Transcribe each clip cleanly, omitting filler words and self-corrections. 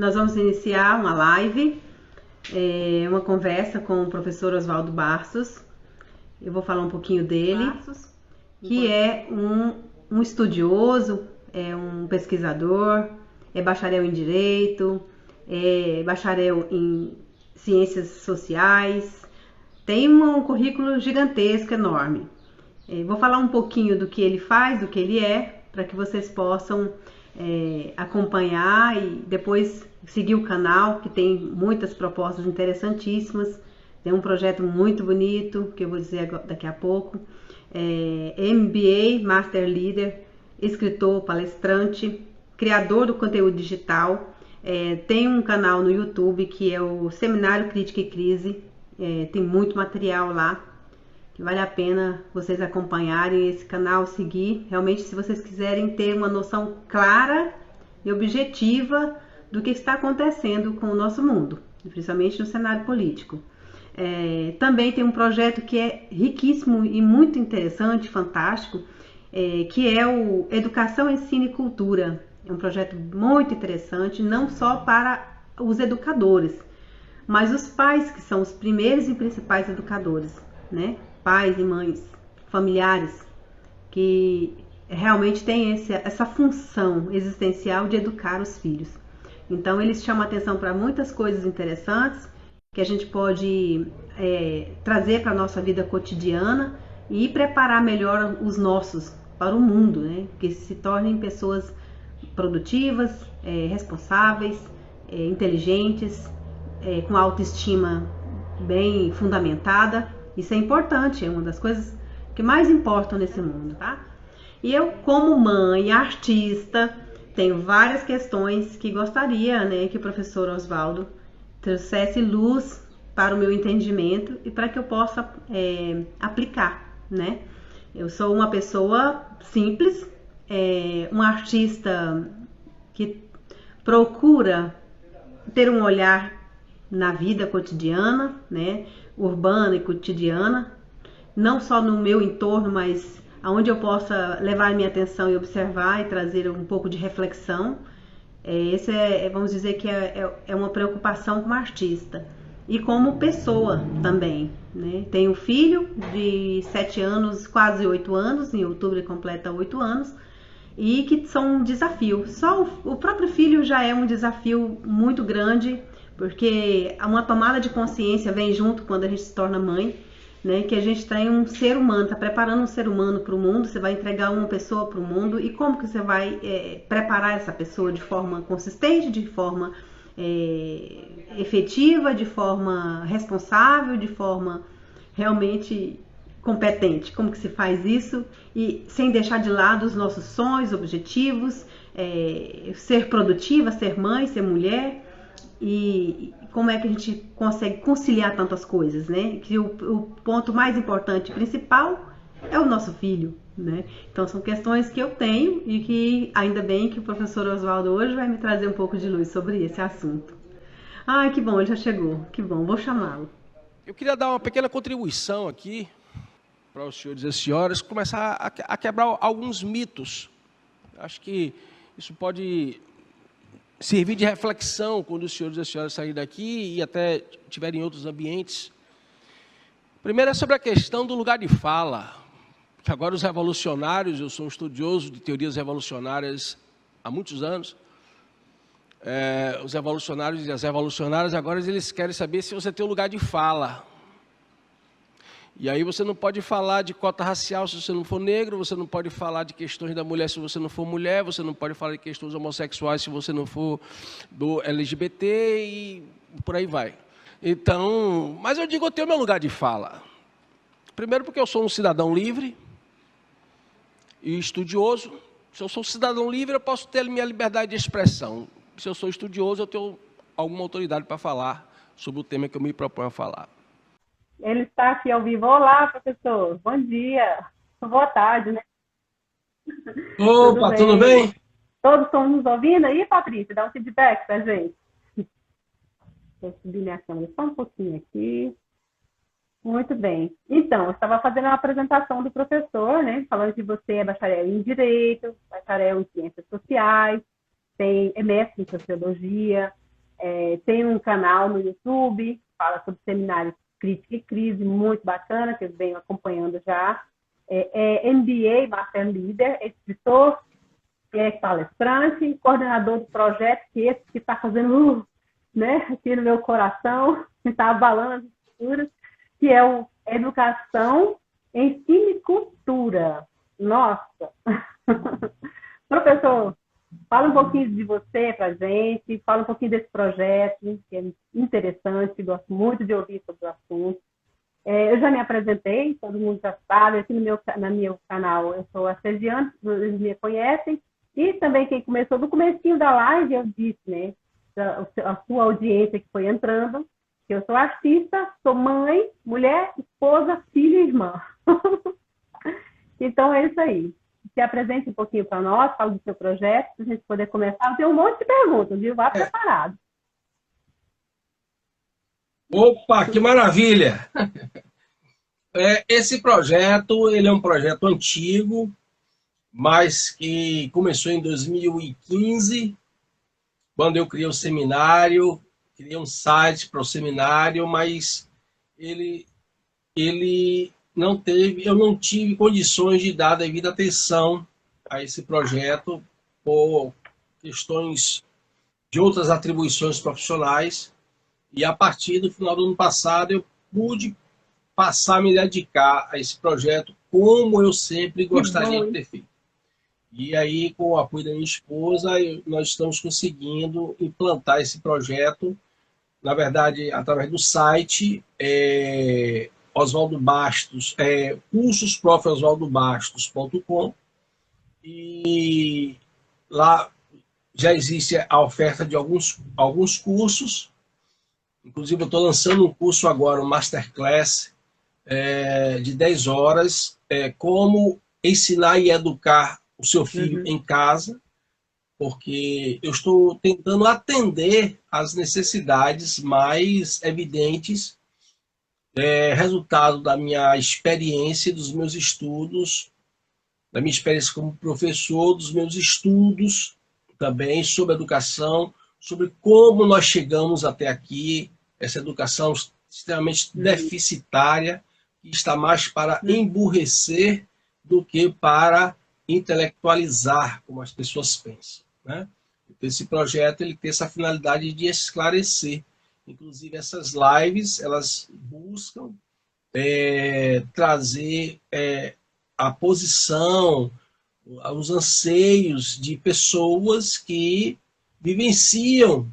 nós vamos iniciar uma live, uma conversa com o professor Oswaldo Barços. Eu vou falar um pouquinho dele, que é um estudioso, é um pesquisador, é bacharel em Direito, é bacharel em Ciências Sociais, tem um currículo gigantesco, enorme. Vou falar um pouquinho do que ele faz, do que ele é, para que vocês possam acompanhar e depois seguir o canal, que tem muitas propostas interessantíssimas. Tem um projeto muito bonito, que eu vou dizer daqui a pouco. MBA, Master Leader, escritor, palestrante, criador do conteúdo digital. Tem um canal no YouTube que é o Seminário Crítica e Crise. Tem muito material lá, que vale a pena vocês acompanharem esse canal, seguir. Realmente, se vocês quiserem ter uma noção clara e objetiva do que está acontecendo com o nosso mundo, principalmente no cenário político. Também tem um projeto que é riquíssimo e muito interessante, fantástico, que é o Educação, Ensino e Cultura. É um projeto muito interessante, não só para os educadores, mas os pais, que são os primeiros e principais educadores, né? Pais e mães, familiares, que realmente têm essa função existencial de educar os filhos. Então, eles chamam atenção para muitas coisas interessantes que a gente pode trazer para a nossa vida cotidiana e preparar melhor os nossos para o mundo, né? Que se tornem pessoas produtivas, responsáveis, inteligentes, com autoestima bem fundamentada. Isso é importante, é uma das coisas que mais importam nesse mundo, tá? E eu, como mãe, artista, tenho várias questões que gostaria, né, que o professor Oswaldo trouxesse luz para o meu entendimento e para que eu possa aplicar, né? Eu sou uma pessoa simples, uma artista que procura ter um olhar na vida cotidiana, né, urbana e cotidiana, não só no meu entorno, mas aonde eu possa levar minha atenção e observar e trazer um pouco de reflexão. Esse vamos dizer que é uma preocupação como artista e como pessoa também, né? Tenho um filho de 7 anos, quase 8 anos, em outubro ele completa 8 anos, e que são um desafio. Só o próprio filho já é um desafio muito grande, porque uma tomada de consciência vem junto quando a gente se torna mãe, né? Que a gente tem um ser humano, está preparando um ser humano para o mundo, você vai entregar uma pessoa para o mundo, e como que você vai preparar essa pessoa de forma consistente, de forma efetiva, de forma responsável, de forma realmente competente? Como que se faz isso e sem deixar de lado os nossos sonhos, objetivos, ser produtiva, ser mãe, ser mulher? E como é que a gente consegue conciliar tantas coisas, né? Que o ponto mais importante, principal, é o nosso filho, né? Então são questões que eu tenho e que ainda bem que o professor Oswaldo hoje vai me trazer um pouco de luz sobre esse assunto. Ai, que bom, ele já chegou, que bom, vou chamá-lo. Eu queria dar uma pequena contribuição aqui para os senhores e as senhoras, começar a quebrar alguns mitos. Acho que isso pode servir de reflexão quando os senhores e as senhoras saírem daqui e até estiverem em outros ambientes. Primeiro é sobre a questão do lugar de fala, que agora os revolucionários, eu sou um estudioso de teorias revolucionárias há muitos anos, os revolucionários e as revolucionárias agora eles querem saber se você tem um lugar de fala. E aí você não pode falar de cota racial se você não for negro, você não pode falar de questões da mulher se você não for mulher, você não pode falar de questões homossexuais se você não for do LGBT e por aí vai. Então, mas eu digo, eu tenho meu lugar de fala. Primeiro porque eu sou um cidadão livre e estudioso. Se eu sou um cidadão livre, eu posso ter minha liberdade de expressão. Se eu sou estudioso, eu tenho alguma autoridade para falar sobre o tema que eu me proponho a falar. Ele está aqui ao vivo. Olá, professor. Bom dia. Boa tarde, né? Opa, tudo bem? Todos estão nos ouvindo aí, Patrícia? Dá um feedback para a gente. Vou subir minha câmera só um pouquinho aqui. Muito bem. Então, eu estava fazendo uma apresentação do professor, né? Falando que você é bacharel em Direito, bacharel em Ciências Sociais, é mestre em Sociologia, Tem um canal no YouTube, fala sobre seminários Crítica e Crise, muito bacana, que eu venho acompanhando já. MBA, Master Leader, escritor, palestrante, coordenador do projeto, que está fazendo né, aqui no meu coração, que está abalando as estruturas, que é o Educação, Ensino e Cultura. Nossa! Professor, fala um pouquinho de você para a gente, fala um pouquinho desse projeto, que é interessante, gosto muito de ouvir sobre o assunto. Eu já me apresentei, todo mundo já sabe, aqui no meu canal eu sou artesiana, vocês me conhecem, e também quem começou no comecinho da live, eu disse, né, a sua audiência que foi entrando, que eu sou artista, sou mãe, mulher, esposa, filha e irmã. Então é isso aí. Se apresente um pouquinho para nós, fala do seu projeto, para a gente poder começar. Tem um monte de perguntas, viu? Vá preparado. Opa, que maravilha! Esse projeto, ele é um projeto antigo, mas que começou em 2015, quando eu criei o seminário, criei um site para o seminário, mas eu não tive condições de dar devida atenção a esse projeto por questões de outras atribuições profissionais. E a partir do final do ano passado eu pude passar a me dedicar a esse projeto como eu sempre gostaria de ter feito. E aí, com o apoio da minha esposa, nós estamos conseguindo implantar esse projeto, na verdade, através do site Oswaldo Bastos, cursosprofoswaldobastos.com, e lá já existe a oferta de alguns cursos. Inclusive, eu estou lançando um curso agora, um Masterclass, de 10 horas, como ensinar e educar o seu filho em casa, porque eu estou tentando atender às necessidades mais evidentes, resultado da minha experiência, dos meus estudos, da minha experiência como professor, dos meus estudos também sobre educação, sobre como nós chegamos até aqui, essa educação extremamente deficitária, que está mais para emburrecer do que para intelectualizar, como as pessoas pensam, né? Então, esse projeto ele tem essa finalidade de esclarecer. Inclusive, essas lives, elas buscam trazer a posição, os anseios de pessoas que vivenciam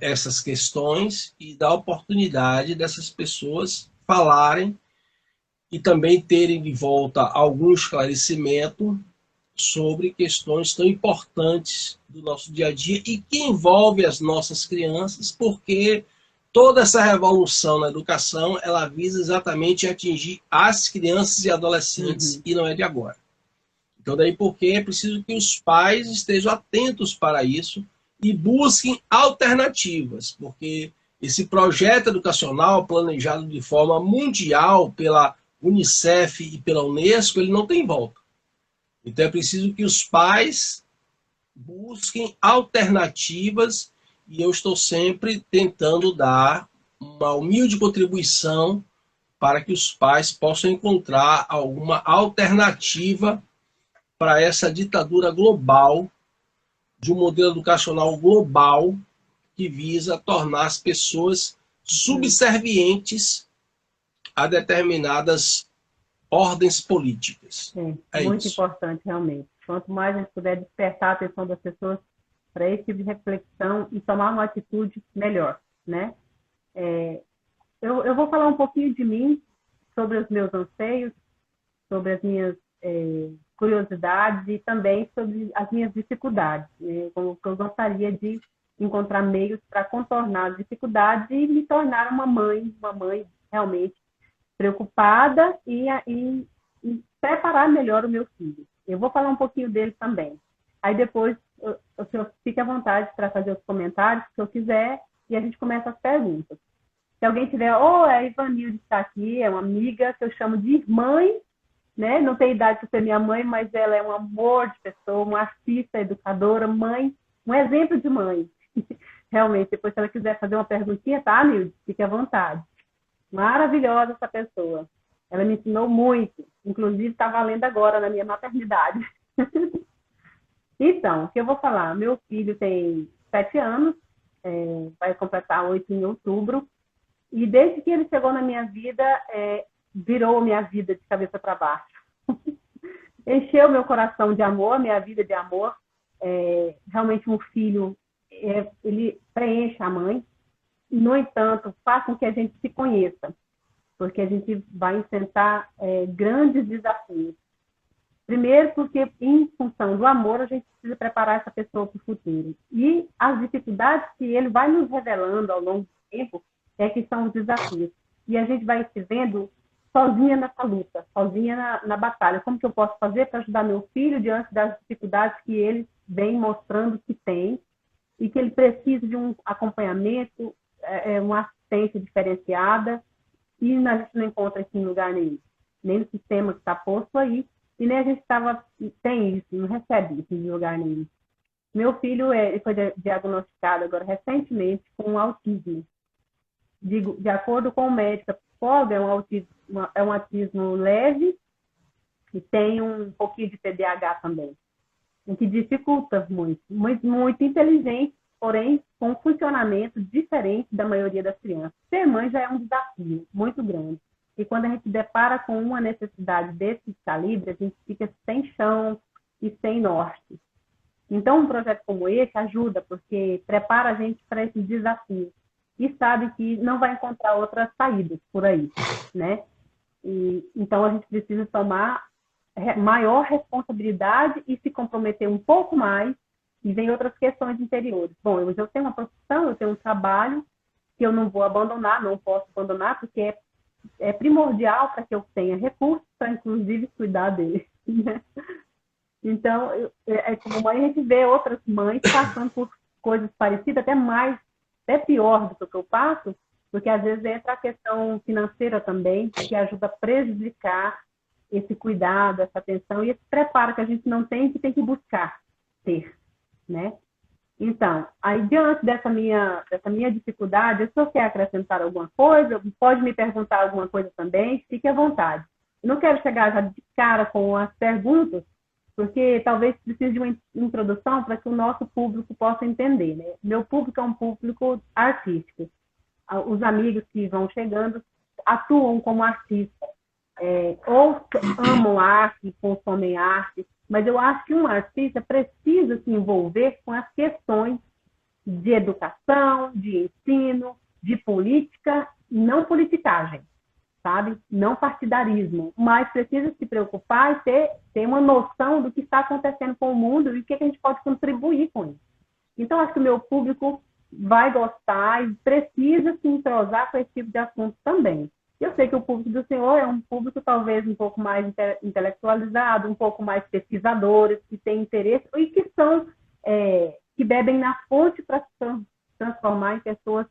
essas questões e dar oportunidade dessas pessoas falarem e também terem de volta algum esclarecimento sobre questões tão importantes do nosso dia a dia e que envolve as nossas crianças, porque toda essa revolução na educação, ela visa exatamente atingir as crianças e adolescentes, e não é de agora. Então, daí porque é preciso que os pais estejam atentos para isso e busquem alternativas, porque esse projeto educacional planejado de forma mundial pela Unicef e pela Unesco, ele não tem volta. Então é preciso que os pais busquem alternativas e eu estou sempre tentando dar uma humilde contribuição para que os pais possam encontrar alguma alternativa para essa ditadura global, de um modelo educacional global que visa tornar as pessoas subservientes a determinadas ordens políticas. Muito importante, realmente. Quanto mais a gente puder despertar a atenção das pessoas para esse tipo de reflexão e tomar uma atitude melhor, né? Eu vou falar um pouquinho de mim, sobre os meus anseios, sobre as minhas curiosidades e também sobre as minhas dificuldades, né? Como que eu gostaria de encontrar meios para contornar as dificuldades e me tornar uma mãe realmente preocupada e preparar melhor o meu filho. Eu vou falar um pouquinho dele também. Aí depois o senhor fique à vontade para fazer os comentários, se eu quiser, e a gente começa as perguntas. Se alguém tiver, a Ivanilde está aqui, é uma amiga que eu chamo de mãe, né? Não tem idade para ser minha mãe, mas ela é um amor de pessoa, uma artista, educadora, mãe, um exemplo de mãe. realmente, depois se ela quiser fazer uma perguntinha, tá, Nilde? Fique à vontade. Maravilhosa essa pessoa. Ela me ensinou muito. Inclusive, está valendo agora na minha maternidade. Então, o que eu vou falar? Meu filho tem 7 anos, vai completar 8 em outubro. E desde que ele chegou na minha vida, virou minha vida de cabeça para baixo. Encheu meu coração de amor, minha vida de amor. Realmente um filho, ele preenche a mãe. No entanto, faz com que a gente se conheça, porque a gente vai enfrentar grandes desafios. Primeiro, porque em função do amor, a gente precisa preparar essa pessoa para o futuro. E as dificuldades que ele vai nos revelando ao longo do tempo que são os desafios. E a gente vai se vendo sozinha nessa luta, sozinha na batalha. Como que eu posso fazer para ajudar meu filho diante das dificuldades que ele vem mostrando que tem e que ele precisa de um acompanhamento, uma assistência diferenciada, e a gente não encontra aqui em lugar nenhum, nem no sistema que está posto aí, e nem a gente tem isso, não recebe isso em lugar nenhum. Meu filho ele foi diagnosticado agora recentemente com autismo. De acordo com o médico, a psicóloga, é um autismo leve e tem um pouquinho de TDAH também, o que dificulta muito, muito inteligente, porém com um funcionamento diferente da maioria das crianças. Ser mãe já é um desafio muito grande. E quando a gente depara com uma necessidade desse calibre, a gente fica sem chão e sem norte. Então, um projeto como esse ajuda, porque prepara a gente para esses desafios. E sabe que não vai encontrar outras saídas por aí, né? Então, a gente precisa tomar maior responsabilidade e se comprometer um pouco mais. E vem outras questões interiores. Bom, eu tenho uma profissão, eu tenho um trabalho que eu não vou abandonar, não posso abandonar, porque é primordial para que eu tenha recursos para, inclusive, cuidar dele. Né? Então, como mãe, a gente vê outras mães passando por coisas parecidas, até pior do que eu passo, porque às vezes entra a questão financeira também, que ajuda a prejudicar esse cuidado, essa atenção e esse preparo que a gente não tem, que tem que buscar ter. Né? Então, aí diante dessa minha dificuldade, se você quer acrescentar alguma coisa, pode me perguntar alguma coisa também, fique à vontade. Eu não quero chegar já de cara com as perguntas, porque talvez precise de uma introdução para que o nosso público possa entender. Né? Meu público é um público artístico. Os amigos que vão chegando atuam como artistas, ou amam arte, consomem arte, mas eu acho que um artista precisa se envolver com as questões de educação, de ensino, de política, não politicagem, sabe? Não partidarismo, mas precisa se preocupar e ter uma noção do que está acontecendo com o mundo e o que a gente pode contribuir com isso. Então, acho que o meu público vai gostar e precisa se entrosar com esse tipo de assunto também. Eu sei que o público do senhor é um público talvez um pouco mais intelectualizado, um pouco mais pesquisadores, que têm interesse e que que bebem na fonte para se transformar em pessoas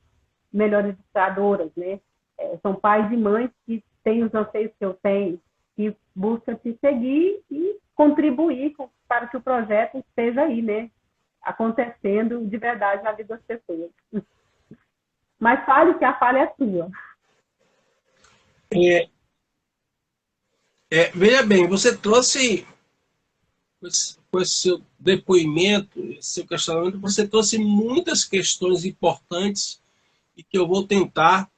melhores educadoras, né? São pais e mães que têm os anseios que eu tenho, que buscam te seguir e contribuir para que o projeto esteja aí, né? Acontecendo de verdade na vida das pessoas. Mas fale que a falha é sua. Veja bem, você trouxe, com esse seu depoimento, esse seu questionamento, você trouxe muitas questões importantes e que eu vou tentar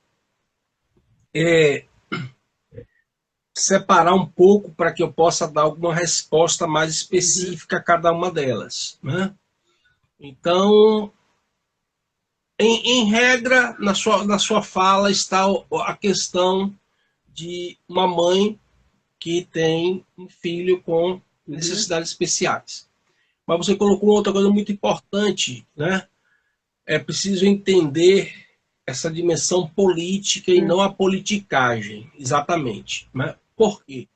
separar um pouco para que eu possa dar alguma resposta mais específica a cada uma delas. Né? Então, em regra, na sua fala está a questão de uma mãe que tem um filho com necessidades especiais. Mas você colocou outra coisa muito importante, né? É preciso entender essa dimensão política e não a politicagem, exatamente. Né? Por quê?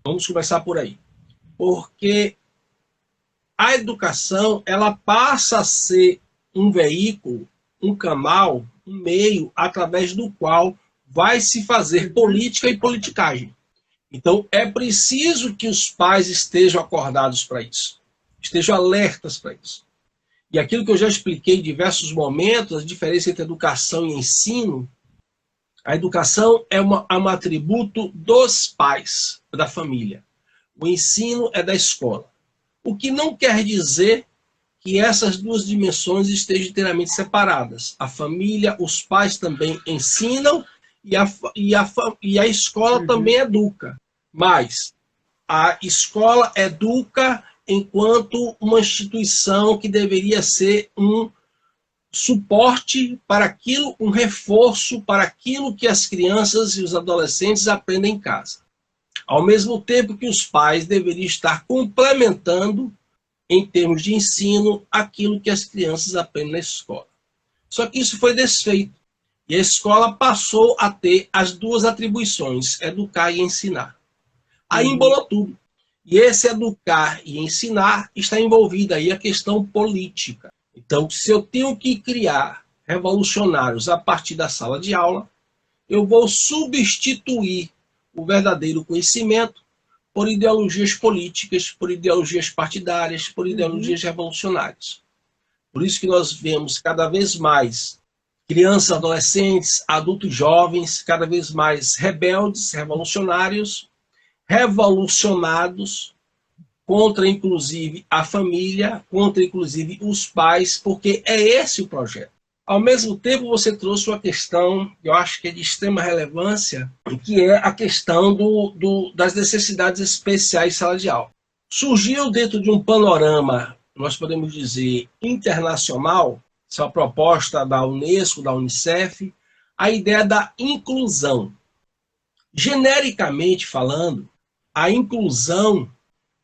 Vamos começar por aí. Porque a educação, ela passa a ser um veículo, um canal, um meio através do qual vai se fazer política e politicagem. Então, é preciso que os pais estejam acordados para isso, estejam alertas para isso. E aquilo que eu já expliquei em diversos momentos, a diferença entre educação e ensino, a educação é um atributo dos pais, da família. O ensino é da escola. O que não quer dizer que essas duas dimensões estejam inteiramente separadas. A família, os pais também ensinam e a escola também educa. Mas a escola educa enquanto uma instituição que deveria ser um suporte para aquilo, um reforço para aquilo que as crianças e os adolescentes aprendem em casa. Ao mesmo tempo que os pais deveriam estar complementando, em termos de ensino, aquilo que as crianças aprendem na escola. Só que isso foi desfeito. E a escola passou a ter as duas atribuições, educar e ensinar. Aí embolou tudo. E esse educar e ensinar está envolvida aí a questão política. Então, se eu tenho que criar revolucionários a partir da sala de aula, eu vou substituir o verdadeiro conhecimento por ideologias políticas, por ideologias partidárias, por ideologias revolucionárias. Por isso que nós vemos cada vez mais crianças, adolescentes, adultos jovens, cada vez mais rebeldes, revolucionários, revolucionados contra, inclusive, a família, contra, inclusive, os pais, porque é esse o projeto. Ao mesmo tempo, você trouxe uma questão, que eu acho que é de extrema relevância, que é a questão das necessidades especiais em sala de aula. Surgiu dentro de um panorama, nós podemos dizer, internacional, essa é uma proposta da Unesco, da Unicef, a ideia da inclusão. Genericamente falando, a inclusão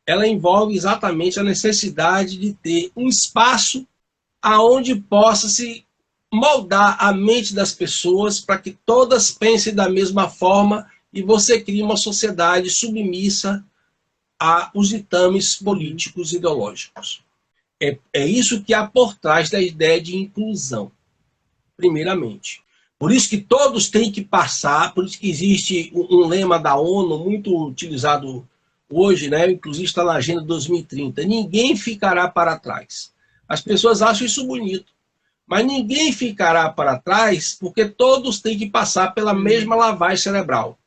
ela envolve exatamente a necessidade de ter um espaço aonde possa se moldar a mente das pessoas para que todas pensem da mesma forma e você crie uma sociedade submissa aos ditames políticos e ideológicos. É isso que há por trás da ideia de inclusão, primeiramente. Por isso que todos têm que passar, por isso que existe um lema da ONU muito utilizado hoje, né? Inclusive está na Agenda 2030. Ninguém ficará para trás. As pessoas acham isso bonito. Mas ninguém ficará para trás porque todos têm que passar pela mesma lavagem cerebral.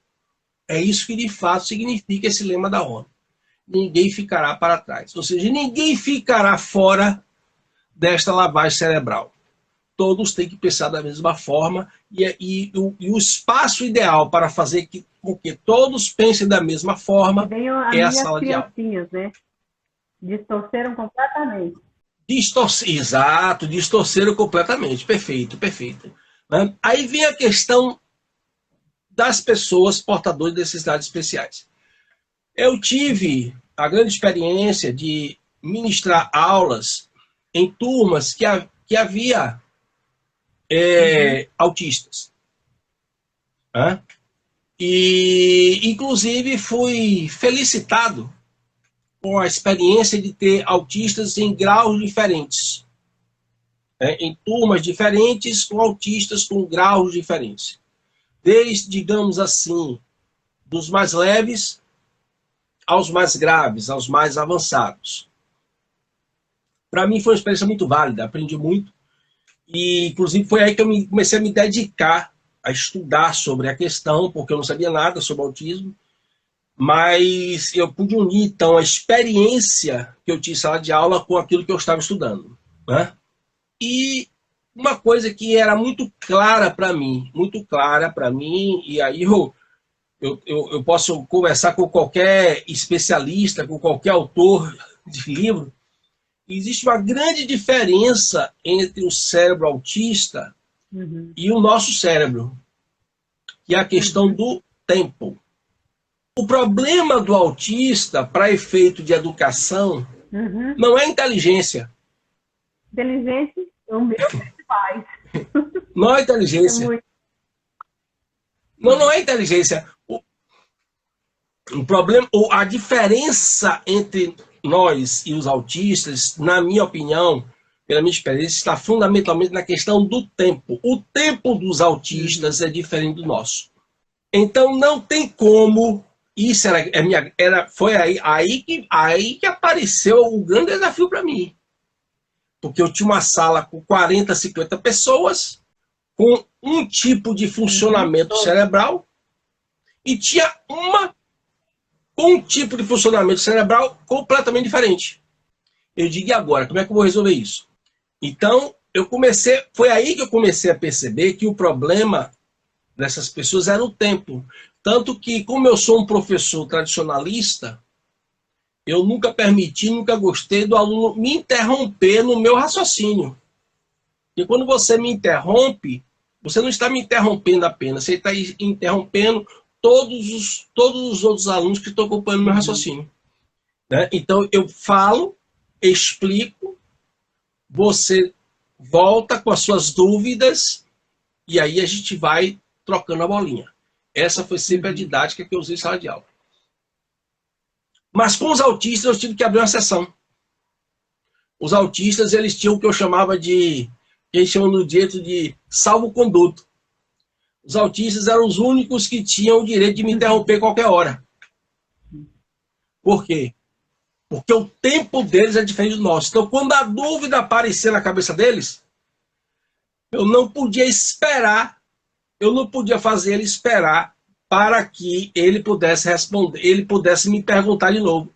É isso que de fato significa esse lema da ONU. Ninguém ficará para trás. Ou seja, ninguém ficará fora desta lavagem cerebral. Todos têm que pensar da mesma forma e o espaço ideal para fazer com que todos pensem da mesma forma é a sala de aula. Né? Distorceram completamente. Exato, distorceram completamente. Perfeito, perfeito. Aí vem a questão das pessoas portadoras de necessidades especiais. Eu tive a grande experiência de ministrar aulas em turmas que havia autistas. E, inclusive, fui felicitado com a experiência de ter autistas em graus diferentes. Em turmas diferentes, com autistas com graus diferentes. Desde, digamos assim, dos mais leves aos mais graves, aos mais avançados. Para mim foi uma experiência muito válida, aprendi muito. E, inclusive, foi aí que eu comecei a me dedicar a estudar sobre a questão, porque eu não sabia nada sobre autismo. Mas eu pude unir, então, a experiência que eu tinha em sala de aula com aquilo que eu estava estudando. Né? E uma coisa que era muito clara para mim, e aí eu posso conversar com qualquer especialista, com qualquer autor de livro, existe uma grande diferença entre o cérebro autista e o nosso cérebro, que é a questão do tempo. O problema do autista, para efeito de educação, não é inteligência. Inteligência, o meu faz. Não é inteligência. Não é inteligência. O problema, a diferença entre nós e os autistas, na minha opinião, pela minha experiência, está fundamentalmente na questão do tempo. O tempo dos autistas é diferente do nosso. Então, não tem como. Isso foi aí que apareceu o grande desafio para mim. porque eu tinha uma sala com 40, 50 pessoas, com um tipo de funcionamento cerebral, e tinha uma com um tipo de funcionamento cerebral completamente diferente. Eu digo, e agora? Como é que eu vou resolver isso? Então, foi aí que eu comecei a perceber que o problema dessas pessoas era o tempo. Tanto que, como eu sou um professor tradicionalista, eu nunca permiti, nunca gostei do aluno me interromper no meu raciocínio. E quando você me interrompe, você não está me interrompendo apenas, você está interrompendo todos os outros alunos que estão acompanhando o meu raciocínio. Né? Então, eu falo, explico, você volta com as suas dúvidas e aí a gente vai trocando a bolinha. Essa foi sempre a didática que eu usei em sala de aula. Mas com os autistas eu tive que abrir uma sessão. Os autistas, eles tinham o que eu chamava de, que eles chamam no direito de salvo-conduto. Os autistas eram os únicos que tinham o direito de me interromper qualquer hora. Por quê? Porque o tempo deles é diferente do nosso. Então, quando a dúvida aparecer na cabeça deles, eu não podia esperar, eu não podia fazer ele esperar para que ele pudesse responder, ele pudesse me perguntar de novo.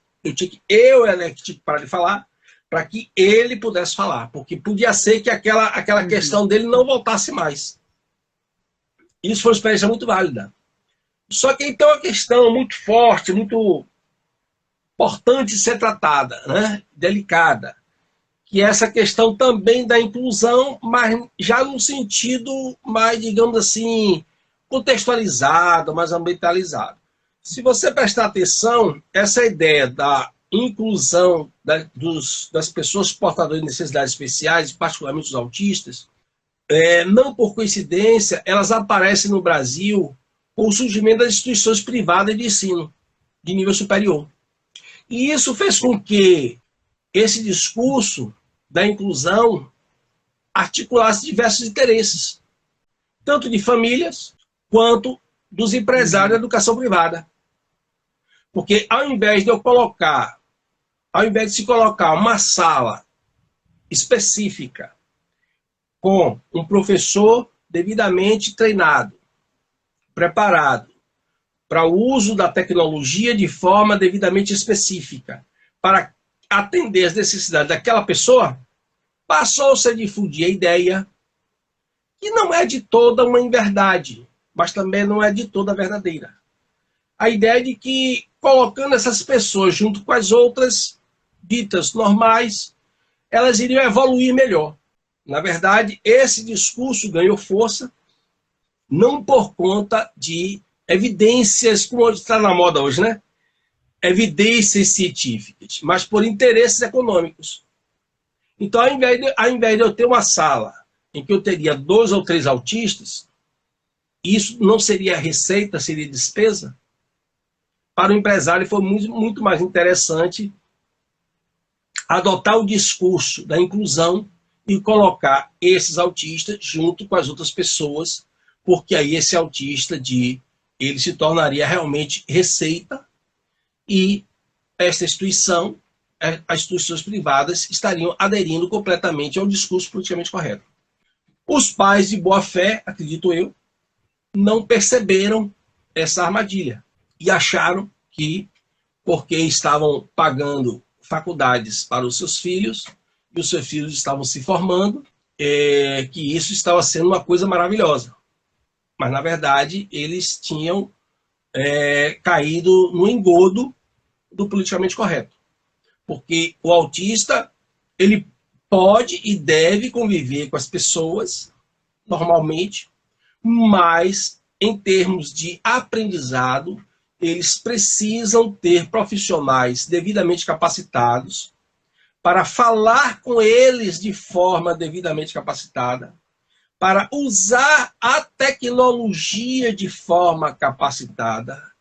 Eu era que tinha que parar de falar para que ele pudesse falar, porque podia ser que aquela questão dele não voltasse mais. Isso foi uma experiência muito válida. Só que então é uma questão muito forte, muito importante ser tratada, né? Delicada, que é essa questão também da inclusão, mas já num sentido mais, digamos assim, contextualizado, mais ambientalizado. Se você prestar atenção, essa ideia da inclusão das pessoas portadoras de necessidades especiais, particularmente os autistas, não por coincidência, elas aparecem no Brasil com o surgimento das instituições privadas de ensino de nível superior. E isso fez com que esse discurso da inclusão articulasse diversos interesses, tanto de famílias quanto dos empresários da educação privada. Porque ao invés de se colocar uma sala específica com um professor devidamente treinado, preparado para o uso da tecnologia de forma devidamente específica, para atender as necessidades daquela pessoa, passou-se a difundir a ideia que não é de toda uma inverdade, mas também não é de toda verdadeira. A ideia de que, colocando essas pessoas junto com as outras ditas normais, elas iriam evoluir melhor. Na verdade, esse discurso ganhou força não por conta de evidências, como está na moda hoje, né? Evidências científicas, mas por interesses econômicos. Então, ao invés de eu ter uma sala em que eu teria 2 ou 3 autistas, isso não seria receita, seria despesa. Para o empresário foi muito mais interessante adotar o discurso da inclusão e colocar esses autistas junto com as outras pessoas, porque aí esse autista ele se tornaria realmente receita e esta instituição, as instituições privadas, estariam aderindo completamente ao discurso politicamente correto. Os pais de boa fé, acredito eu, não perceberam essa armadilha e acharam que, porque estavam pagando faculdades para os seus filhos e os seus filhos estavam se formando, que isso estava sendo uma coisa maravilhosa. Mas, na verdade, eles tinham caído no engodo do politicamente correto. Porque o autista, ele pode e deve conviver com as pessoas, normalmente, mas, em termos de aprendizado, eles precisam ter profissionais devidamente capacitados para falar com eles de forma devidamente capacitada, para usar a tecnologia de forma capacitada,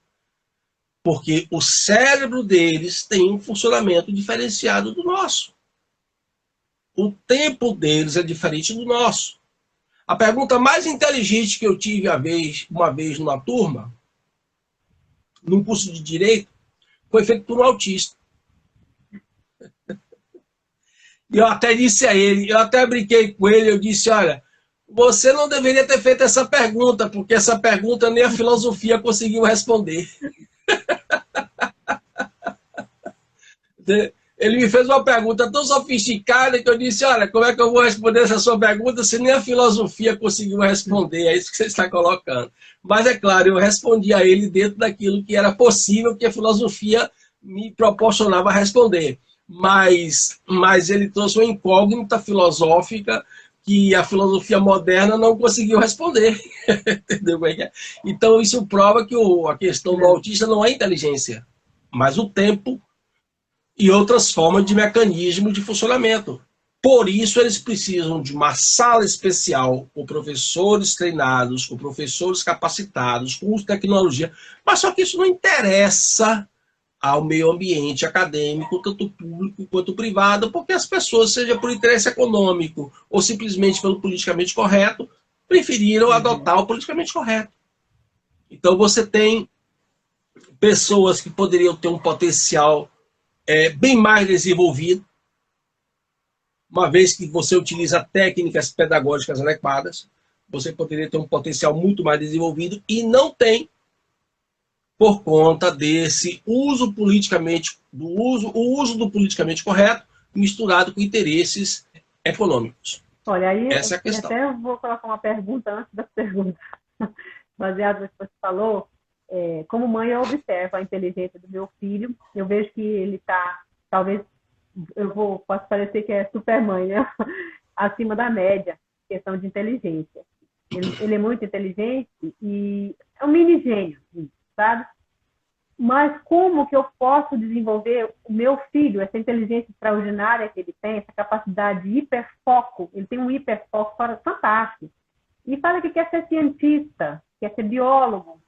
porque o cérebro deles tem um funcionamento diferenciado do nosso. O tempo deles é diferente do nosso. A pergunta mais inteligente que eu tive uma vez numa turma, num curso de Direito, foi feita por um autista. Eu até disse a ele, eu até brinquei com ele, eu disse, olha, você não deveria ter feito essa pergunta, porque essa pergunta nem a filosofia conseguiu responder. Ele me fez uma pergunta tão sofisticada que eu disse, olha, como é que eu vou responder essa sua pergunta se nem a filosofia conseguiu responder? É isso que você está colocando. Mas é claro, eu respondi a ele dentro daquilo que era possível, que a filosofia me proporcionava responder. Mas ele trouxe uma incógnita filosófica que a filosofia moderna não conseguiu responder. Entendeu? Então isso prova que a questão do autista não é inteligência, mas o tempo e outras formas de mecanismo de funcionamento. Por isso, eles precisam de uma sala especial com professores treinados, com professores capacitados, com uso de tecnologia. Mas só que isso não interessa ao meio ambiente acadêmico, tanto público quanto privado, porque as pessoas, seja por interesse econômico ou simplesmente pelo politicamente correto, preferiram adotar o politicamente correto. Então, você tem pessoas que poderiam ter um potencial bem mais desenvolvido, uma vez que você utiliza técnicas pedagógicas adequadas, você poderia ter um potencial muito mais desenvolvido e não tem, por conta desse uso politicamente, o uso do politicamente correto misturado com interesses econômicos. Olha, aí essa é a questão. Até eu vou colocar uma pergunta antes das perguntas, baseado no que você falou. Como mãe, eu observo a inteligência do meu filho. Eu vejo que ele está, talvez, posso parecer que é super mãe, né? Acima da média, questão de inteligência. Ele é muito inteligente e é um mini gênio, sabe? Mas como que eu posso desenvolver o meu filho, essa inteligência extraordinária que ele tem, essa capacidade de hiperfoco? Ele tem um hiperfoco fantástico. E fala que quer ser cientista, quer ser biólogo,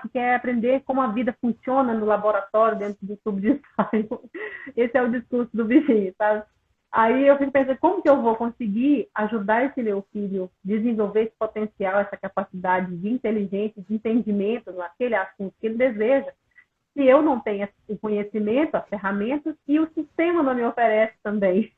que quer aprender como a vida funciona no laboratório, dentro do tubo de ensaio. Esse é o discurso do bichinho, sabe? Aí eu fico pensando, como que eu vou conseguir ajudar esse meu filho a desenvolver esse potencial, essa capacidade de inteligência, de entendimento naquele assunto que ele deseja, se eu não tenho o conhecimento, as ferramentas, e o sistema não me oferece também.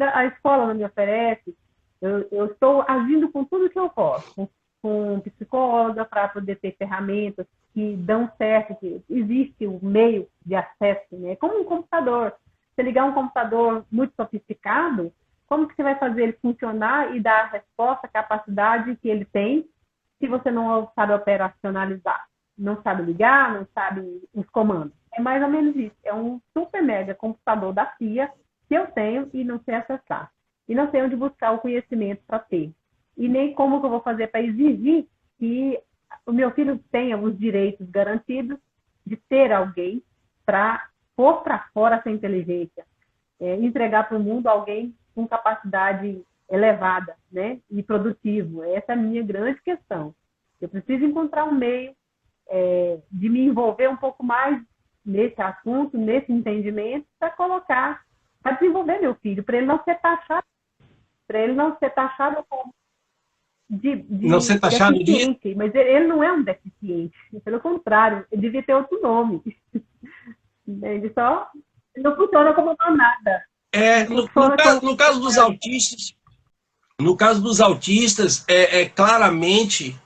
A escola não me oferece. Eu estou agindo com tudo que eu posso, com psicóloga para poder ter ferramentas que dão certo, que existe o meio de acesso, né? Como um computador. Você ligar um computador muito sofisticado, como que você vai fazer ele funcionar e dar a resposta, a capacidade que ele tem, se você não sabe operacionalizar? Não sabe ligar, não sabe os comandos. É mais ou menos isso. É um super mega computador da CIA que eu tenho e não sei acessar. E não sei onde buscar o conhecimento para ter. E nem como que eu vou fazer para exigir que o meu filho tenha os direitos garantidos de ter alguém para pôr para fora essa inteligência, entregar para o mundo alguém com capacidade elevada, né, e produtivo. Essa é a minha grande questão. Eu preciso encontrar um meio de me envolver um pouco mais nesse assunto, nesse entendimento, para colocar, para desenvolver meu filho, para ele não ser taxado como não ser taxado deficiente, mas ele não é um deficiente, pelo contrário, ele devia ter outro nome. Ele só não funciona como nada. No caso dos autistas, claramente,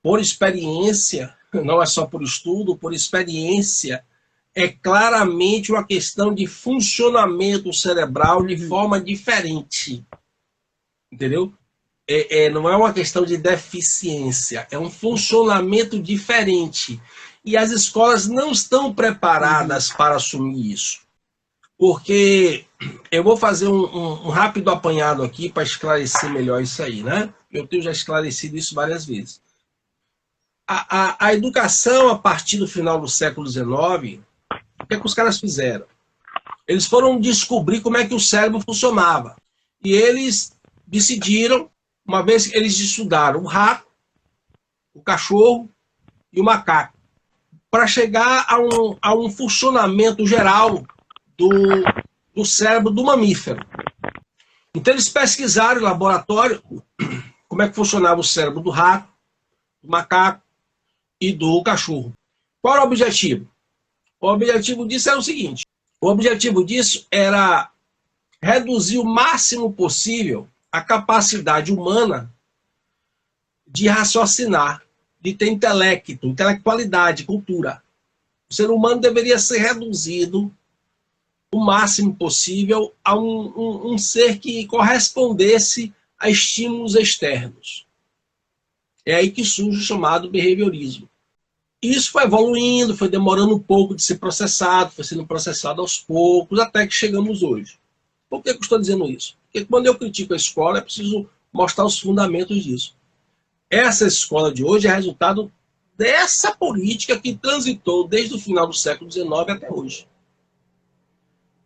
por experiência, não é só por estudo, por experiência, é claramente uma questão de funcionamento cerebral de forma diferente. Entendeu? Não é uma questão de deficiência, é um funcionamento diferente. E as escolas não estão preparadas para assumir isso. Porque eu vou fazer um rápido apanhado aqui para esclarecer melhor isso aí, né? Eu tenho já esclarecido isso várias vezes. A educação, a partir do final do século XIX, o que os caras fizeram? Eles foram descobrir como é que o cérebro funcionava. E eles decidiram, uma vez que eles estudaram o rato, o cachorro e o macaco, para chegar a um funcionamento geral do cérebro do mamífero. Então eles pesquisaram em laboratório como é que funcionava o cérebro do rato, do macaco e do cachorro. Qual era o objetivo? O objetivo disso era o seguinte: o objetivo disso era reduzir o máximo possível a capacidade humana de raciocinar, de ter intelecto, intelectualidade, cultura. O ser humano deveria ser reduzido o máximo possível a um ser que correspondesse a estímulos externos. É aí que surge o chamado behaviorismo. Isso foi evoluindo, foi demorando um pouco de ser processado, foi sendo processado aos poucos, até que chegamos hoje. Por que eu estou dizendo isso? Porque quando eu critico a escola, é preciso mostrar os fundamentos disso. Essa escola de hoje é resultado dessa política que transitou desde o final do século XIX até hoje.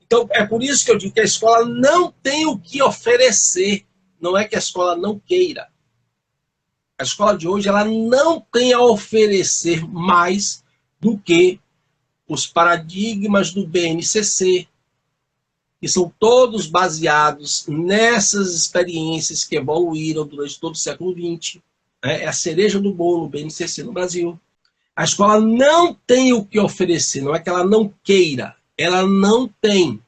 Então, é por isso que eu digo que a escola não tem o que oferecer. Não é que a escola não queira. A escola de hoje ela não tem a oferecer mais do que os paradigmas do BNCC, que são todos baseados nessas experiências que evoluíram durante todo o século XX. É a cereja do bolo, o BNCC no Brasil. A escola não tem o que oferecer, não é que ela não queira, ela não tem.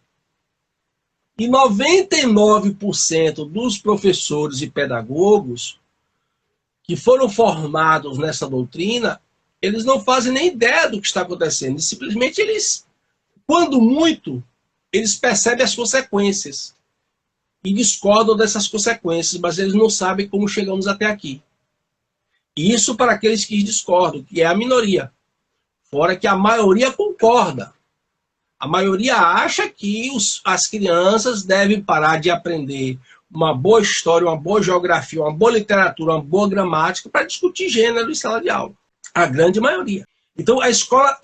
E 99% dos professores e pedagogos que foram formados nessa doutrina, eles não fazem nem ideia do que está acontecendo. Simplesmente eles, quando muito, eles percebem as consequências e discordam dessas consequências, mas eles não sabem como chegamos até aqui. Isso para aqueles que discordam, que é a minoria. Fora que a maioria concorda. A maioria acha que as crianças devem parar de aprender uma boa história, uma boa geografia, uma boa literatura, uma boa gramática para discutir gênero em sala de aula. A grande maioria. Então, a escola,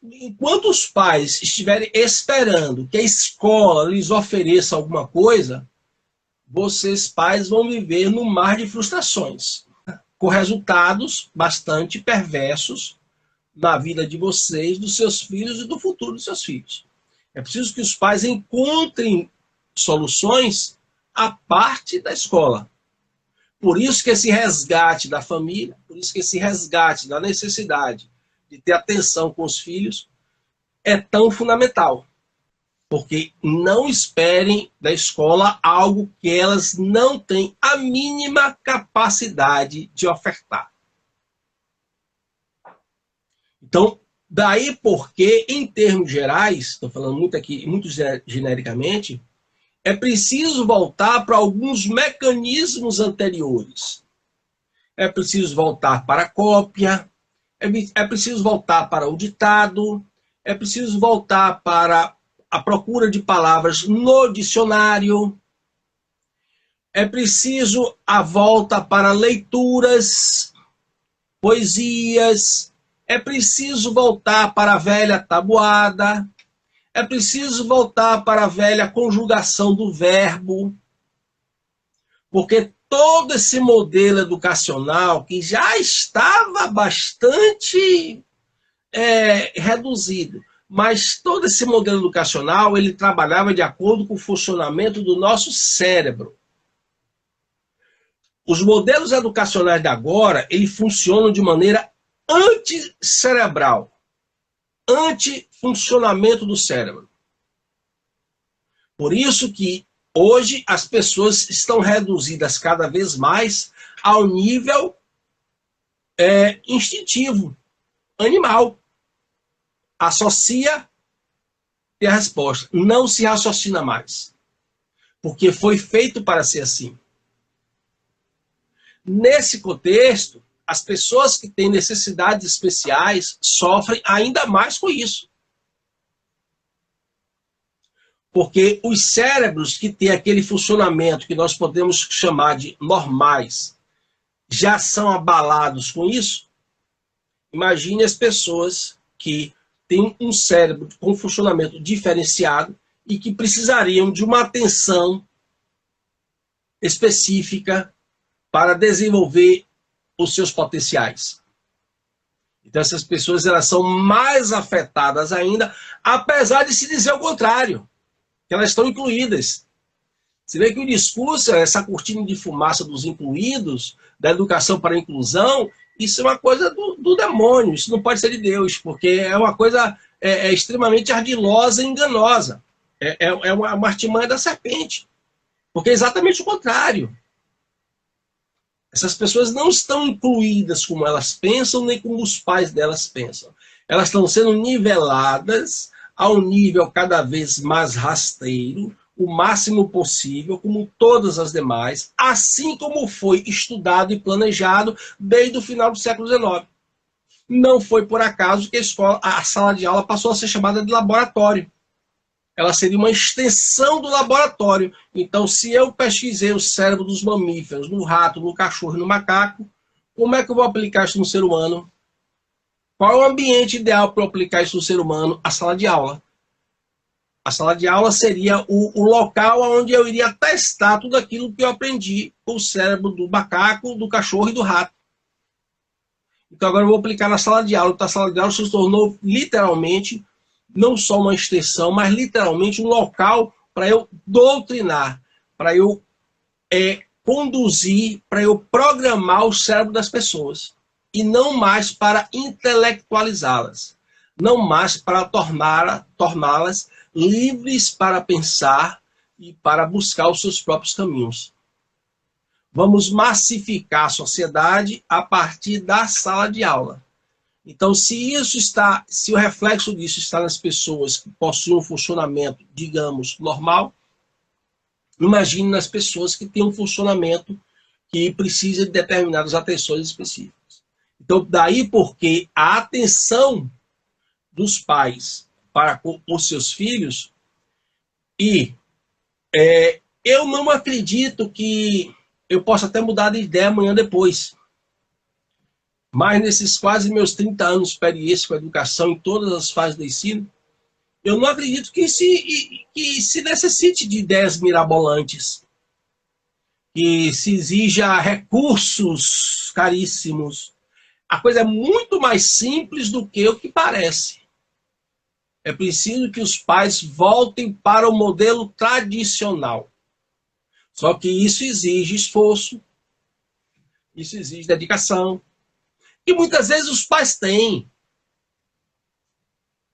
enquanto os pais estiverem esperando que a escola lhes ofereça alguma coisa, vocês, pais, vão viver no mar de frustrações, com resultados bastante perversos na vida de vocês, dos seus filhos e do futuro dos seus filhos. É preciso que os pais encontrem soluções à parte da escola. Por isso que esse resgate da família, por isso que esse resgate da necessidade de ter atenção com os filhos é tão fundamental. Porque não esperem da escola algo que elas não têm a mínima capacidade de ofertar. Então, daí porque, em termos gerais, estou falando muito aqui, muito genericamente, é preciso voltar para alguns mecanismos anteriores. É preciso voltar para a cópia, é preciso voltar para o ditado, é preciso voltar para a procura de palavras no dicionário, é preciso a volta para leituras, poesias, é preciso voltar para a velha tabuada, é preciso voltar para a velha conjugação do verbo, porque todo esse modelo educacional, que já estava bastante reduzido, mas todo esse modelo educacional, ele trabalhava de acordo com o funcionamento do nosso cérebro. Os modelos educacionais de agora, eles funcionam de maneira anticerebral, antifuncionamento do cérebro. Por isso que hoje as pessoas estão reduzidas cada vez mais ao nível instintivo, animal. Associa e a resposta. Não se raciocina mais. Porque foi feito para ser assim. Nesse contexto, as pessoas que têm necessidades especiais sofrem ainda mais com isso. Porque os cérebros que têm aquele funcionamento que nós podemos chamar de normais, já são abalados com isso. Imagine as pessoas que têm um cérebro com funcionamento diferenciado e que precisariam de uma atenção específica para desenvolver os seus potenciais. Então essas pessoas elas são mais afetadas ainda, apesar de se dizer o contrário, que elas estão incluídas. Você vê que o discurso, essa cortina de fumaça dos incluídos, da educação para a inclusão, isso é uma coisa do demônio, isso não pode ser de Deus, porque é uma coisa extremamente ardilosa e enganosa. É uma artimanha da serpente. Porque é exatamente o contrário. Essas pessoas não estão incluídas como elas pensam, nem como os pais delas pensam. Elas estão sendo niveladas a um nível cada vez mais rasteiro, o máximo possível, como todas as demais, assim como foi estudado e planejado desde o final do século XIX. Não foi por acaso que a sala de aula passou a ser chamada de laboratório. Ela seria uma extensão do laboratório. Então, se eu pesquisei o cérebro dos mamíferos, no rato, no cachorro e no macaco, como é que eu vou aplicar isso no ser humano? Qual é o ambiente ideal para eu aplicar isso no ser humano? A sala de aula. A sala de aula seria o local onde eu iria testar tudo aquilo que eu aprendi com o cérebro do macaco, do cachorro e do rato. Então, agora eu vou aplicar na sala de aula. Então, a sala de aula se tornou literalmente não só uma extensão, mas literalmente um local para eu doutrinar, para eu conduzir, para eu programar o cérebro das pessoas. E não mais para intelectualizá-las. Não mais para torná-las livres para pensar e para buscar os seus próprios caminhos. Vamos massificar a sociedade a partir da sala de aula. Então, se o reflexo disso está nas pessoas que possuem um funcionamento, digamos, normal, imagine nas pessoas que têm um funcionamento que precisa de determinadas atenções específicas. Então, daí porque a atenção dos pais para com os seus filhos, e eu não acredito que eu possa até mudar de ideia amanhã depois. Mas nesses quase meus 30 anos de experiência com a educação em todas as fases do ensino, eu não acredito que se necessite de ideias mirabolantes, que se exija recursos caríssimos. A coisa é muito mais simples do que o que parece. É preciso que os pais voltem para o modelo tradicional. Só que isso exige esforço, isso exige dedicação, que muitas vezes os pais têm.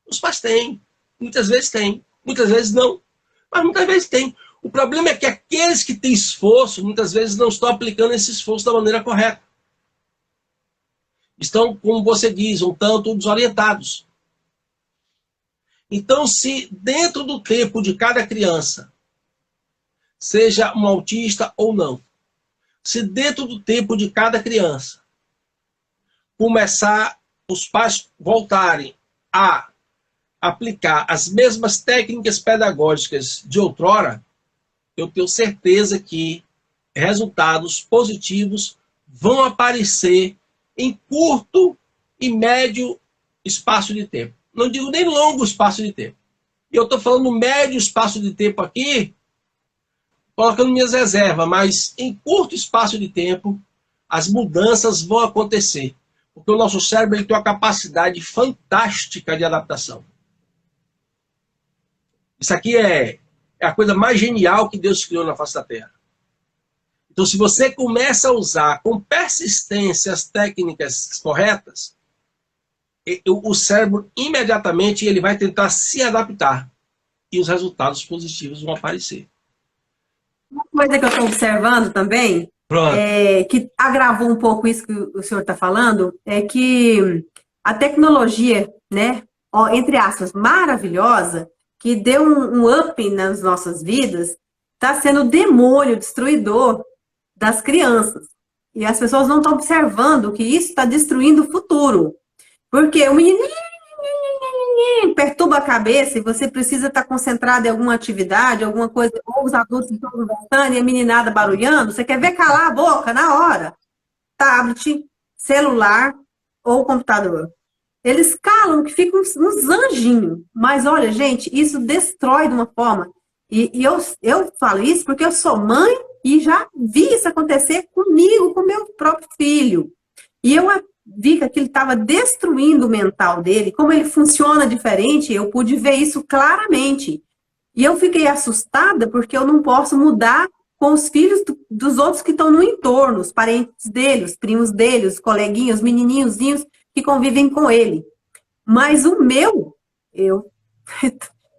Os pais têm. Muitas vezes têm. Muitas vezes não. Mas muitas vezes têm. O problema é que aqueles que têm esforço, muitas vezes não estão aplicando esse esforço da maneira correta. Estão, como você diz, um tanto desorientados. Então, se dentro do tempo de cada criança, seja um autista ou não, se dentro do tempo de cada criança, começar, os pais voltarem a aplicar as mesmas técnicas pedagógicas de outrora, eu tenho certeza que resultados positivos vão aparecer em curto e médio espaço de tempo. Não digo nem longo espaço de tempo. E eu estou falando médio espaço de tempo aqui, colocando minhas reservas, mas em curto espaço de tempo, as mudanças vão acontecer. Porque o nosso cérebro tem uma capacidade fantástica de adaptação. Isso aqui é a coisa mais genial que Deus criou na face da Terra. Então, se você começa a usar com persistência as técnicas corretas, o cérebro imediatamente ele vai tentar se adaptar e os resultados positivos vão aparecer. Uma coisa que eu estou observando também, que agravou um pouco isso que o senhor está falando, é que a tecnologia, né, entre aspas, maravilhosa, que deu um up nas nossas vidas, está sendo o demônio destruidor das crianças. E as pessoas não estão observando que isso está destruindo o futuro. Porque o menino perturba a cabeça e você precisa estar concentrado em alguma atividade, alguma coisa, ou os adultos estão conversando e a meninada barulhando, você quer ver calar a boca na hora? Tablet, celular ou computador. Eles calam, que ficam uns anjinhos. Mas olha, gente, isso destrói de uma forma. E eu falo isso porque eu sou mãe e já vi isso acontecer comigo, com meu próprio filho. E eu vi que aquilo estava destruindo o mental dele, como ele funciona diferente, eu pude ver isso claramente. E eu fiquei assustada porque eu não posso mudar com os filhos dos outros que estão no entorno, os parentes dele, os primos dele, os coleguinhos, os menininhozinhos que convivem com ele. Mas o meu, eu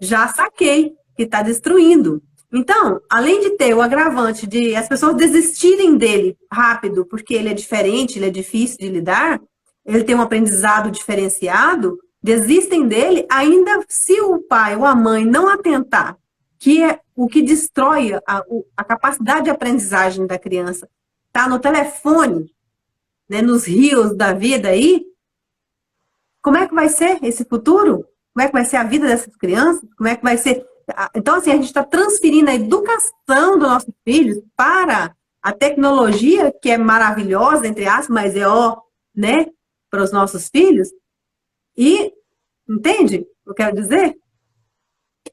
já saquei. que está destruindo. Então, além de ter o agravante de as pessoas desistirem dele rápido, porque ele é diferente, ele é difícil de lidar, ele tem um aprendizado diferenciado, desistem dele, ainda se o pai ou a mãe não atentar, que é o que destrói a capacidade de aprendizagem da criança, tá no telefone, né, nos rios da vida aí, como é que vai ser esse futuro? Como é que vai ser a vida dessas crianças? Como é que vai ser... Então, assim, a gente está transferindo a educação dos nossos filhos para a tecnologia, que é maravilhosa, entre aspas, mas é né, para os nossos filhos. E, entende o que eu quero dizer?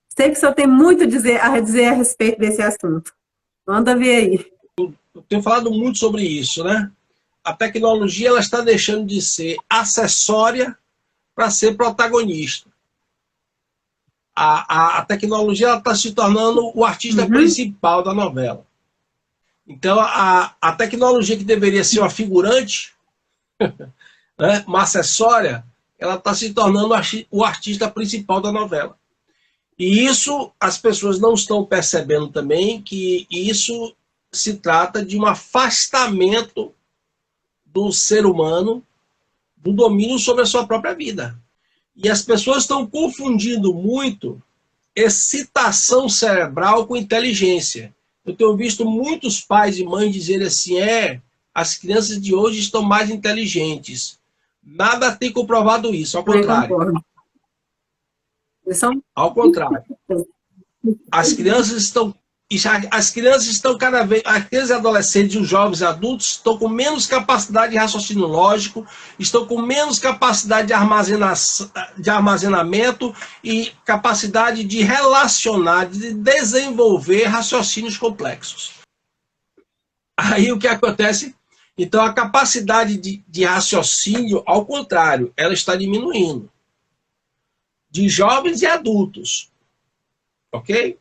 Sei que o senhor tem muito a dizer a respeito desse assunto. Manda ver aí. Eu tenho falado muito sobre isso, né? A tecnologia ela está deixando de ser acessória para ser protagonista. A tecnologia está se tornando o artista principal da novela. Então, a tecnologia que deveria ser uma figurante, né, uma acessória, ela está se tornando o artista principal da novela. E isso, as pessoas não estão percebendo também que isso se trata de um afastamento do ser humano do domínio sobre a sua própria vida. E as pessoas estão confundindo muito excitação cerebral com inteligência. Eu tenho visto muitos pais e mães dizerem assim, as crianças de hoje estão mais inteligentes. Nada tem comprovado isso, ao contrário. Ao contrário. As crianças estão cada vez, as crianças e adolescentes, os jovens e adultos estão com menos capacidade de raciocínio lógico, estão com menos capacidade de armazenamento e capacidade de relacionar, de desenvolver raciocínios complexos. Aí o que acontece? Então a capacidade de raciocínio, ao contrário, ela está diminuindo. De jovens e adultos. Ok?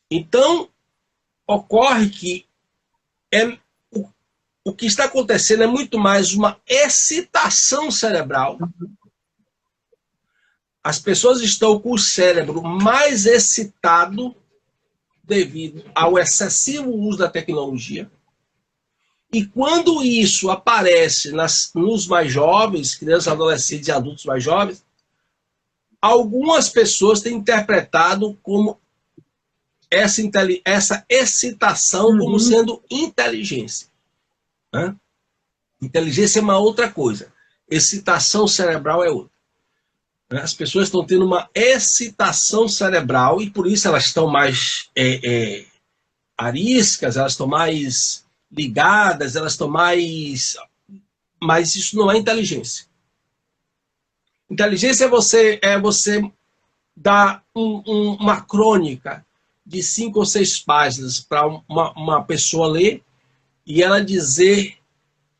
Então, ocorre que o que está acontecendo é muito mais uma excitação cerebral. As pessoas estão com o cérebro mais excitado devido ao excessivo uso da tecnologia. E quando isso aparece nos mais jovens, crianças, adolescentes e adultos mais jovens, algumas pessoas têm interpretado como essa excitação como sendo inteligência. Né? Inteligência é uma outra coisa. Excitação cerebral é outra. Né? As pessoas estão tendo uma excitação cerebral e por isso elas estão mais ariscas, elas estão mais ligadas, elas estão mais... Mas isso não é inteligência. Inteligência é você dar uma crônica de 5 ou 6 páginas para uma pessoa ler e ela dizer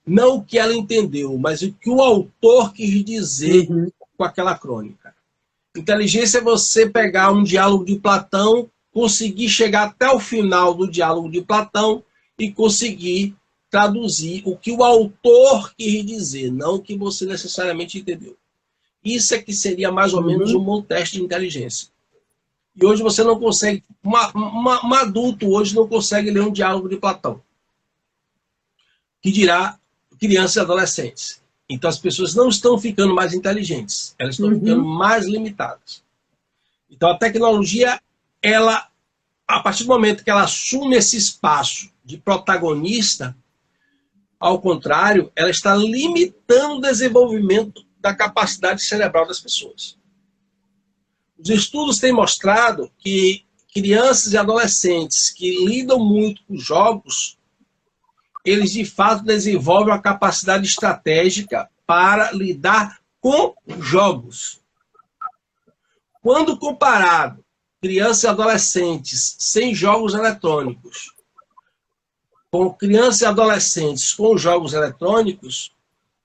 não o que ela entendeu, mas o que o autor quis dizer com aquela crônica. Inteligência é você pegar um diálogo de Platão, conseguir chegar até o final do diálogo de Platão e conseguir traduzir o que o autor quis dizer, não o que você necessariamente entendeu. Isso é que seria mais ou menos um bom teste de inteligência. E hoje você não consegue, um adulto hoje não consegue ler um diálogo de Platão. Que dirá crianças e adolescentes. Então as pessoas não estão ficando mais inteligentes, elas estão ficando mais limitadas. Então a tecnologia, ela, a partir do momento que ela assume esse espaço de protagonista, ao contrário, ela está limitando o desenvolvimento da capacidade cerebral das pessoas. Os estudos têm mostrado que crianças e adolescentes que lidam muito com jogos, eles de fato desenvolvem uma capacidade estratégica para lidar com jogos. Quando comparado crianças e adolescentes sem jogos eletrônicos com crianças e adolescentes com jogos eletrônicos,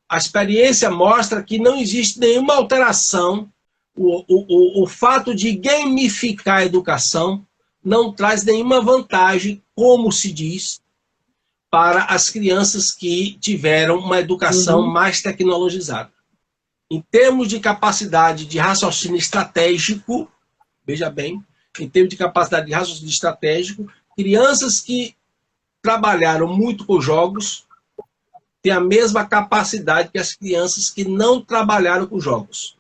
a experiência mostra que não existe nenhuma alteração. O fato de gamificar a educação não traz nenhuma vantagem, como se diz, para as crianças que tiveram uma educação mais tecnologizada. Em termos de capacidade de raciocínio estratégico, veja bem, em termos de capacidade de raciocínio estratégico. Crianças que trabalharam muito com jogos têm a mesma capacidade que as crianças que não trabalharam com jogos.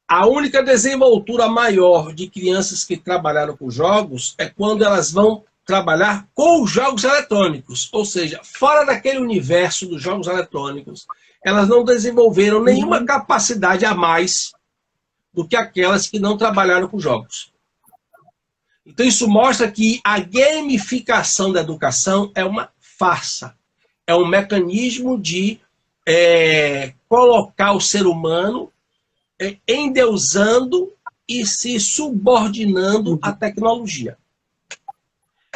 A única desenvoltura maior de crianças que trabalharam com jogos é quando elas vão trabalhar com os jogos eletrônicos, ou seja, fora daquele universo dos jogos eletrônicos, elas não desenvolveram nenhuma capacidade a mais do que aquelas que não trabalharam com jogos. Então isso mostra que a gamificação da educação é uma farsa, é um mecanismo de colocar o ser humano endeusando e se subordinando à tecnologia.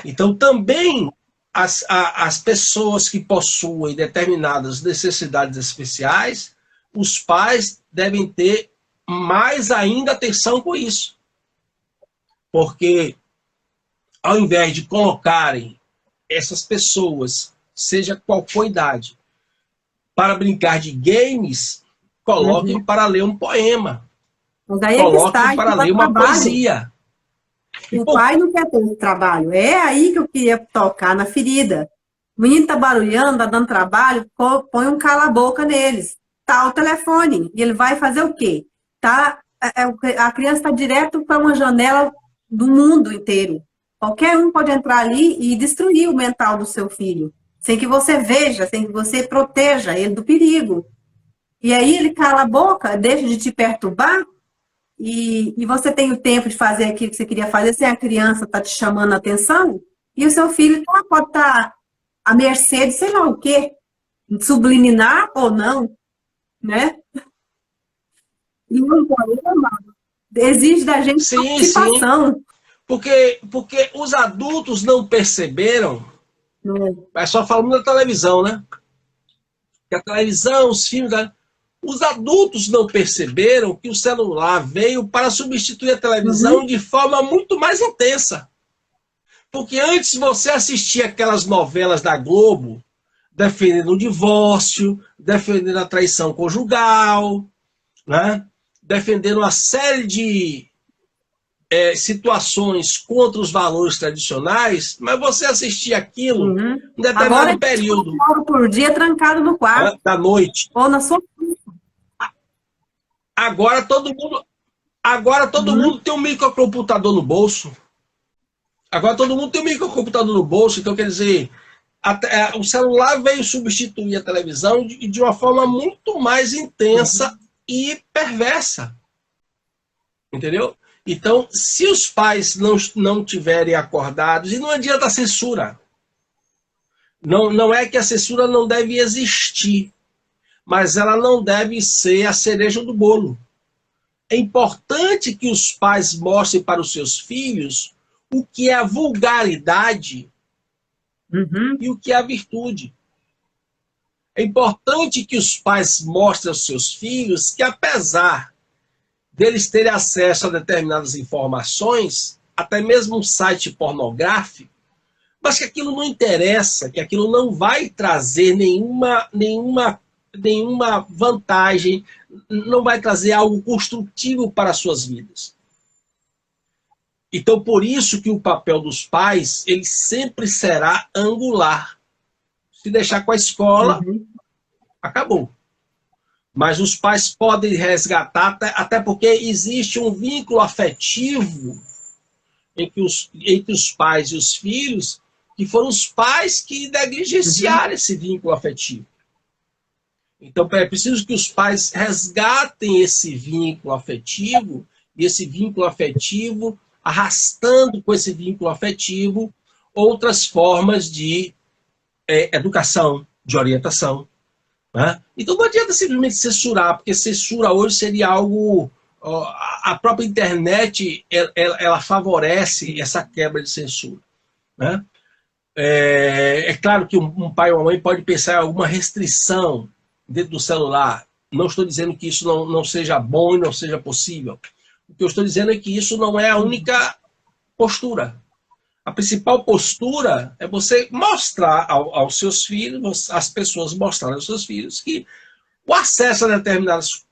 Então, também as pessoas que possuem determinadas necessidades especiais, os pais devem ter mais ainda atenção com isso. Porque, ao invés de colocarem essas pessoas, seja qual for a idade, para brincar de games, coloquem para ler um poema. Mas aí coloquem para ler uma poesia. O pai não quer ter esse trabalho. É aí que eu queria tocar, na ferida. O menino tá barulhando, tá dando trabalho, põe um cala-boca neles. Tá o telefone. E ele vai fazer o quê? A criança está direto para uma janela do mundo inteiro. Qualquer um pode entrar ali e destruir o mental do seu filho. Sem que você veja, sem que você proteja ele do perigo. E aí ele cala a boca, deixa de te perturbar, e você tem o tempo de fazer aquilo que você queria fazer, sem a criança estar te chamando a atenção, e o seu filho pode estar à mercê de sei lá o quê, subliminar ou não, né? E um poema exige da gente participação. Sim. Porque os adultos não perceberam, mas só falando da televisão, né? Que a televisão, os filmes... Os adultos não perceberam que o celular veio para substituir a televisão de forma muito mais intensa. Porque antes você assistia aquelas novelas da Globo defendendo o divórcio, defendendo a traição conjugal, né? Defendendo uma série de situações contra os valores tradicionais, mas você assistia aquilo em determinado período. 1 hora por dia trancado no quarto. Da noite. Ou na sua... Agora todo mundo tem um microcomputador no bolso. Então quer dizer, o celular veio substituir a televisão de uma forma muito mais intensa e perversa. Entendeu? Então, se os pais não tiverem acordados, e não adianta a censura. Não é que a censura não deve existir, mas ela não deve ser a cereja do bolo. É importante que os pais mostrem para os seus filhos o que é a vulgaridade e o que é a virtude. É importante que os pais mostrem aos seus filhos que, apesar deles terem acesso a determinadas informações, até mesmo um site pornográfico, mas que aquilo não interessa, que aquilo não vai trazer nenhuma vantagem, não vai trazer algo construtivo para as suas vidas. Então, por isso que o papel dos pais, ele sempre será angular. Se deixar com a escola, acabou. Mas os pais podem resgatar, até porque existe um vínculo afetivo entre os pais e os filhos, que foram os pais que negligenciaram esse vínculo afetivo. Então, é preciso que os pais resgatem esse vínculo afetivo, e esse vínculo afetivo, arrastando com esse vínculo afetivo outras formas de educação, de orientação. Né? Então, não adianta simplesmente censurar, porque censura hoje seria algo... A própria internet, ela favorece essa quebra de censura. Né? É claro que um pai ou uma mãe pode pensar em alguma restrição dentro do celular. Não estou dizendo que isso não seja bom e não seja possível. O que eu estou dizendo é que isso não é a única postura. A principal postura é você mostrar aos seus filhos, as pessoas mostrarem aos seus filhos que o acesso a determinadas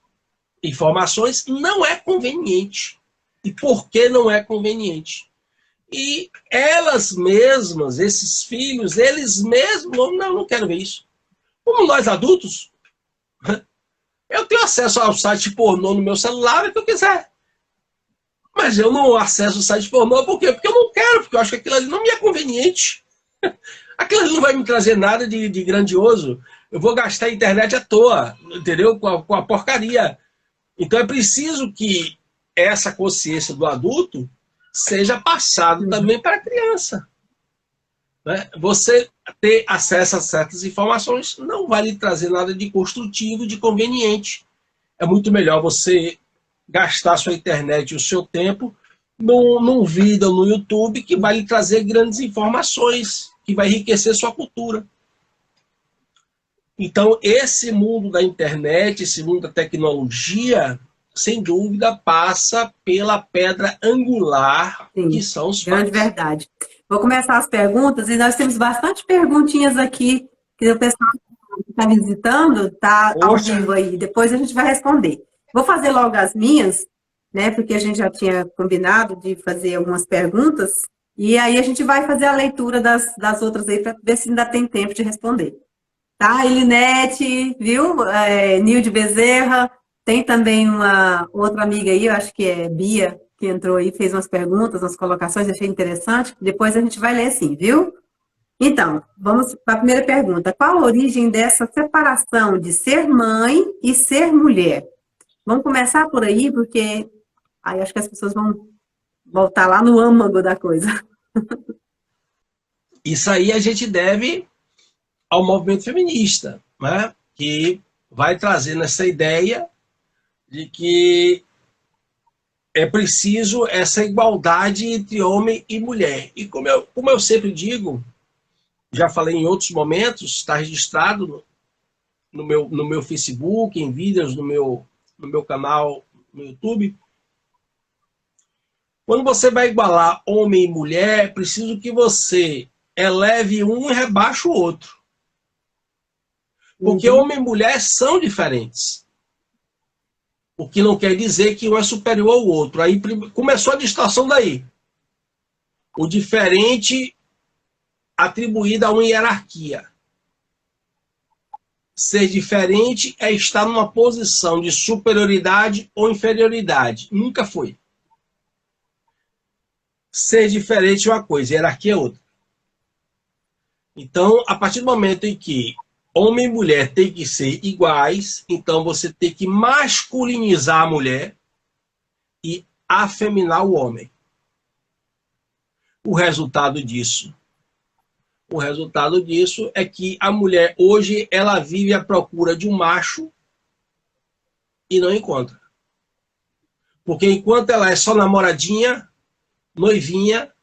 informações não é conveniente. e por que não é conveniente. E elas mesmas, esses filhos, eles mesmos, não quero ver isso. Como nós adultos, eu tenho acesso ao site pornô no meu celular, que eu quiser. Mas eu não acesso o site pornô, por quê? Porque eu não quero, porque eu acho que aquilo ali não me é conveniente. Aquilo ali não vai me trazer nada de grandioso. Eu vou gastar a internet à toa, entendeu? Com a porcaria. Então é preciso que essa consciência do adulto seja passada também para a criança. Né? Você ter acesso a certas informações não vai lhe trazer nada de construtivo, de conveniente. É muito melhor você gastar sua internet e o seu tempo num vídeo no YouTube que vai lhe trazer grandes informações, que vai enriquecer sua cultura. Então, esse mundo da internet, esse mundo da tecnologia, sem dúvida, passa pela pedra angular, Sim, que são os grande pais. verdade. Vou começar as perguntas, e nós temos bastante perguntinhas aqui, que o pessoal que está visitando, está ao Poxa. vivo aí, depois a gente vai responder. Vou fazer logo as minhas, né, porque a gente já tinha combinado de fazer algumas perguntas, e aí a gente vai fazer a leitura das outras aí, para ver se ainda tem tempo de responder. Tá, Elinete, viu? Nilde Bezerra, tem também uma outra amiga aí, eu acho que é Bia, que entrou aí, fez umas perguntas, umas colocações, achei interessante. Depois a gente vai ler sim, viu? Então, vamos para a primeira pergunta. Qual a origem dessa separação de ser mãe e ser mulher? Vamos começar por aí, porque aí acho que as pessoas vão voltar lá no âmago da coisa. Isso aí a gente deve ao movimento feminista, né? Que vai trazendo essa ideia de que é preciso essa igualdade entre homem e mulher. E como eu sempre digo, já falei em outros momentos, está registrado no meu Facebook, em vídeos no meu canal no YouTube. Quando você vai igualar homem e mulher, é preciso que você eleve um e rebaixe o outro. Porque homem e mulher são diferentes. O que não quer dizer que um é superior ao outro. Aí começou a distorção daí. O diferente atribuído a uma hierarquia. Ser diferente é estar numa posição de superioridade ou inferioridade. Nunca foi. Ser diferente é uma coisa, hierarquia é outra. Então, a partir do momento em que homem e mulher têm que ser iguais, então você tem que masculinizar a mulher e afeminar o homem. O resultado disso é que a mulher hoje ela vive à procura de um macho e não encontra. Porque enquanto ela é só namoradinha, noivinha,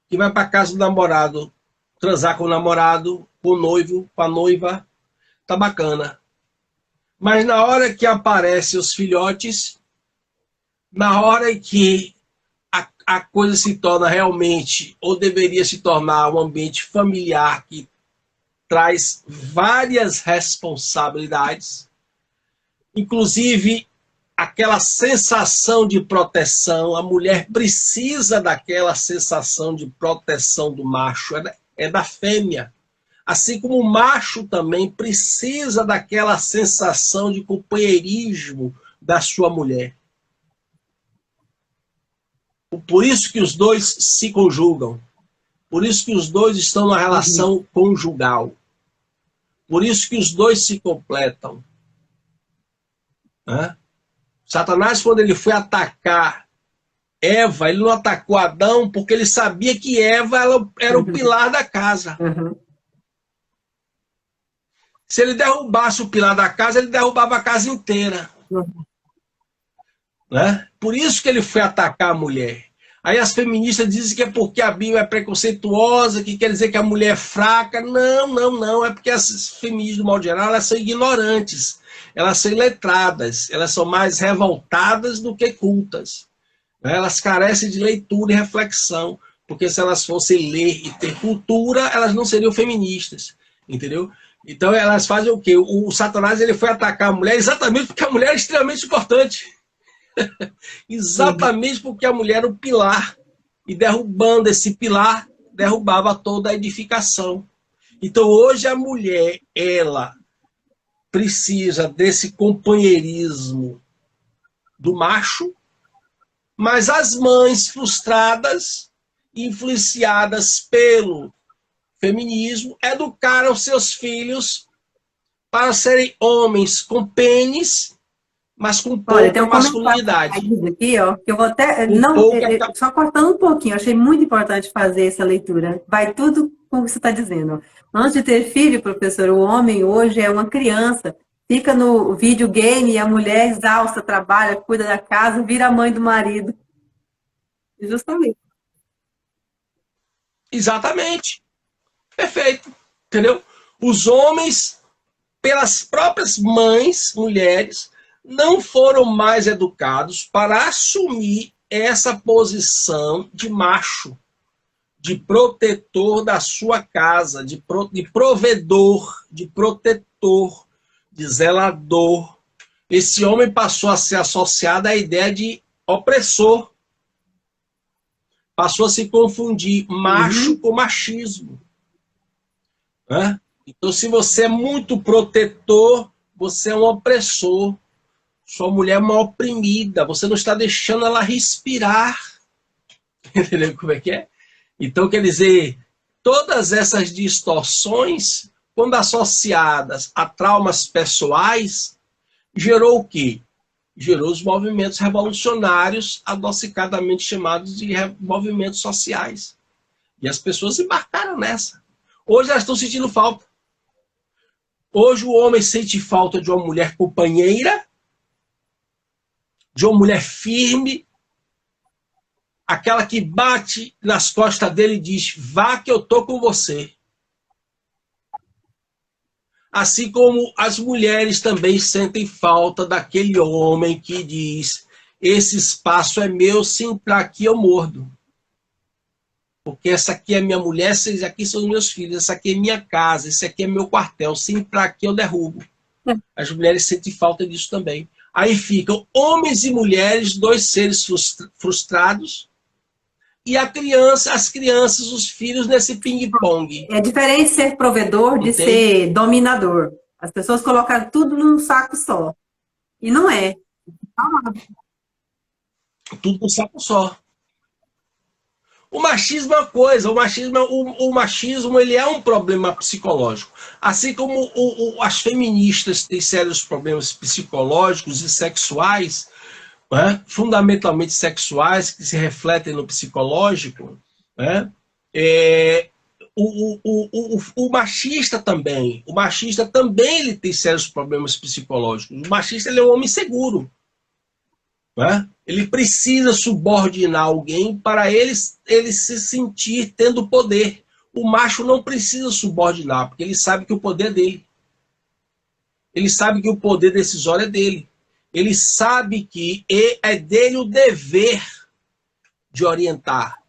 que vai para casa do namorado, transar com o namorado, com o noivo, com a noiva, tá bacana. Mas na hora que aparecem os filhotes, na hora que a coisa se torna realmente, ou deveria se tornar um ambiente familiar que traz várias responsabilidades, inclusive aquela sensação de proteção, a mulher precisa daquela sensação de proteção do macho, é da fêmea. Assim como o macho também precisa daquela sensação de companheirismo da sua mulher. Por isso que os dois se conjugam. Por isso que os dois estão numa relação conjugal. Por isso que os dois se completam. Satanás, quando ele foi atacar Eva, ele não atacou Adão porque ele sabia que Eva era o pilar da casa. Se ele derrubasse o pilar da casa, ele derrubava a casa inteira. Né? Por isso que ele foi atacar a mulher. Aí as feministas dizem que é porque a Bíblia é preconceituosa, que quer dizer que a mulher é fraca. Não. É porque as feministas, do modo geral, elas são ignorantes. Elas são iletradas. Elas são mais revoltadas do que cultas. Né? Elas carecem de leitura e reflexão. Porque se elas fossem ler e ter cultura, elas não seriam feministas. Entendeu? Então elas fazem o quê? O Satanás ele foi atacar a mulher exatamente porque a mulher é extremamente importante. Exatamente porque a mulher era o pilar. E derrubando esse pilar, derrubava toda a edificação. Então, hoje a mulher, ela precisa desse companheirismo do macho, mas as mães frustradas, influenciadas pelo feminismo, educaram seus filhos para serem homens com pênis, mas com Olha, tem pouca um comentário masculinidade. aqui, ó, que eu vou até, Com não, pouca... só cortando um pouquinho, achei muito importante fazer essa leitura. Vai tudo com o que você está dizendo. Antes de ter filho, professor, o homem hoje é uma criança, fica no videogame e a mulher exausta, trabalha, cuida da casa, vira a mãe do marido. Justamente. Exatamente. Perfeito. Entendeu? Os homens, pelas próprias mães, mulheres, não foram mais educados para assumir essa posição de macho, de protetor da sua casa, de provedor, de protetor, de zelador. Esse homem passou a ser associado à ideia de opressor. Passou a se confundir macho com machismo. Né? Então, se você é muito protetor, você é um opressor. Sua mulher é uma oprimida. Você não está deixando ela respirar. Entendeu como é que é? Então, quer dizer, todas essas distorções, quando associadas a traumas pessoais, gerou o quê? Gerou os movimentos revolucionários, adocicadamente chamados de movimentos sociais. E as pessoas embarcaram nessa. Hoje elas estão sentindo falta. Hoje o homem sente falta de uma mulher companheira, de uma mulher firme, aquela que bate nas costas dele e diz, vá que eu tô com você. Assim como as mulheres também sentem falta daquele homem que diz, esse espaço é meu, se entrar aqui eu mordo. Porque essa aqui é minha mulher, esses aqui são os meus filhos, essa aqui é minha casa, esse aqui é meu quartel, se entrar aqui eu derrubo. As mulheres sentem falta disso também. Aí ficam homens e mulheres, dois seres frustrados, e as crianças, os filhos nesse ping-pong. É diferente ser provedor de ser dominador. As pessoas colocaram tudo num saco só. E não é. Tudo num saco só. O machismo é uma coisa, o machismo ele é um problema psicológico. Assim como as feministas têm sérios problemas psicológicos e sexuais, né, fundamentalmente sexuais, que se refletem no psicológico, né, o machista também ele tem sérios problemas psicológicos. O machista ele é um homem seguro. Né? Ele precisa subordinar alguém para ele se sentir tendo poder. O macho não precisa subordinar, porque ele sabe que o poder é dele. Ele sabe que o poder decisório é dele. Ele sabe que é dele o dever de orientar.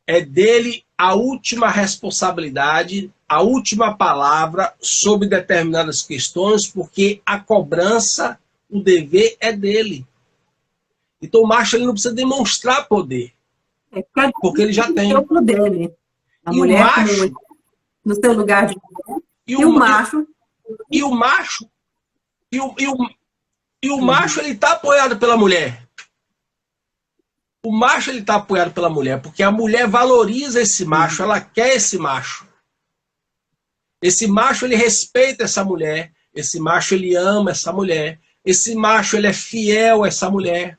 É dele a última responsabilidade, a última palavra sobre determinadas questões, porque a cobrança, o dever é dele. Então o macho ele não precisa demonstrar poder, porque ele já tem. O poder, né? A E mulher o macho, no seu lugar de mulher, e o macho... o macho ele está apoiado pela mulher. O macho ele está apoiado pela mulher, porque a mulher valoriza esse macho, ela quer esse macho. Esse macho ele respeita essa mulher, esse macho ele ama essa mulher, esse macho ele é fiel a essa mulher.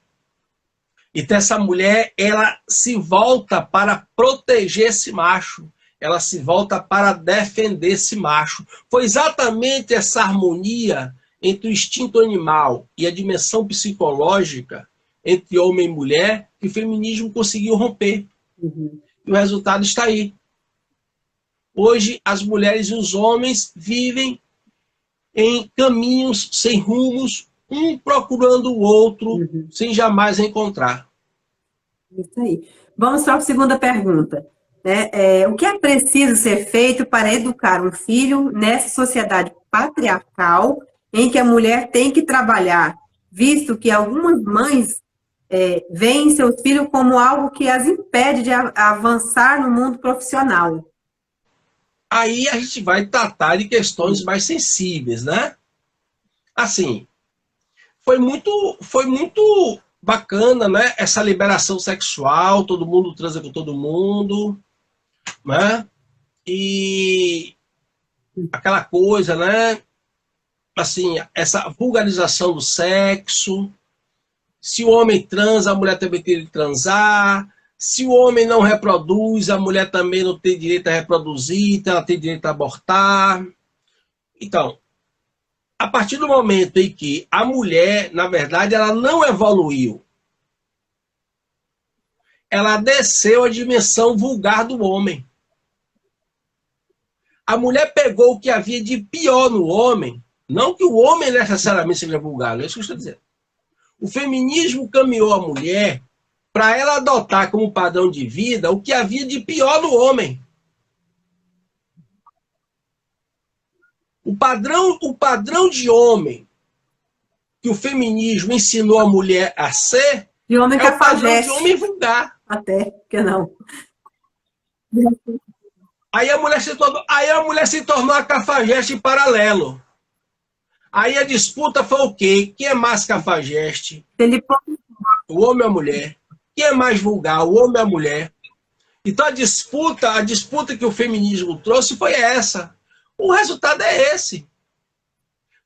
Então essa mulher, ela se volta para proteger esse macho. Ela se volta para defender esse macho. Foi exatamente essa harmonia entre o instinto animal e a dimensão psicológica entre homem e mulher que o feminismo conseguiu romper. E o resultado está aí. Hoje as mulheres e os homens vivem em caminhos sem rumos, um procurando o outro, sem jamais encontrar. Isso aí. Vamos para a segunda pergunta. O que é preciso ser feito para educar um filho nessa sociedade patriarcal em que a mulher tem que trabalhar visto que algumas mães veem seus filhos como algo que as impede de avançar no mundo profissional. Aí a gente vai tratar de questões mais sensíveis, né? Assim, foi muito bacana, né? Essa liberação sexual, todo mundo transa com todo mundo, né? E aquela coisa, né? Assim, essa vulgarização do sexo. Se o homem transa, a mulher também tem que transar. Se o homem não reproduz, a mulher também não tem direito a reproduzir, então ela tem direito a abortar. Então, a partir do momento em que a mulher, na verdade, ela não evoluiu, ela desceu a dimensão vulgar do homem. A mulher pegou o que havia de pior no homem, não que o homem necessariamente seja vulgar, não é isso que eu estou dizendo. O feminismo caminhou a mulher para ela adotar como padrão de vida o que havia de pior no homem. O padrão de homem que o feminismo ensinou a mulher a ser de homem é o padrão de homem vulgar. Até que não. Aí a mulher se tornou a cafajeste paralelo. Aí a disputa foi o quê? Quem é mais cafajeste? O homem ou a mulher? Quem é mais vulgar? O homem ou a mulher? Então a disputa que o feminismo trouxe foi essa. O resultado é esse.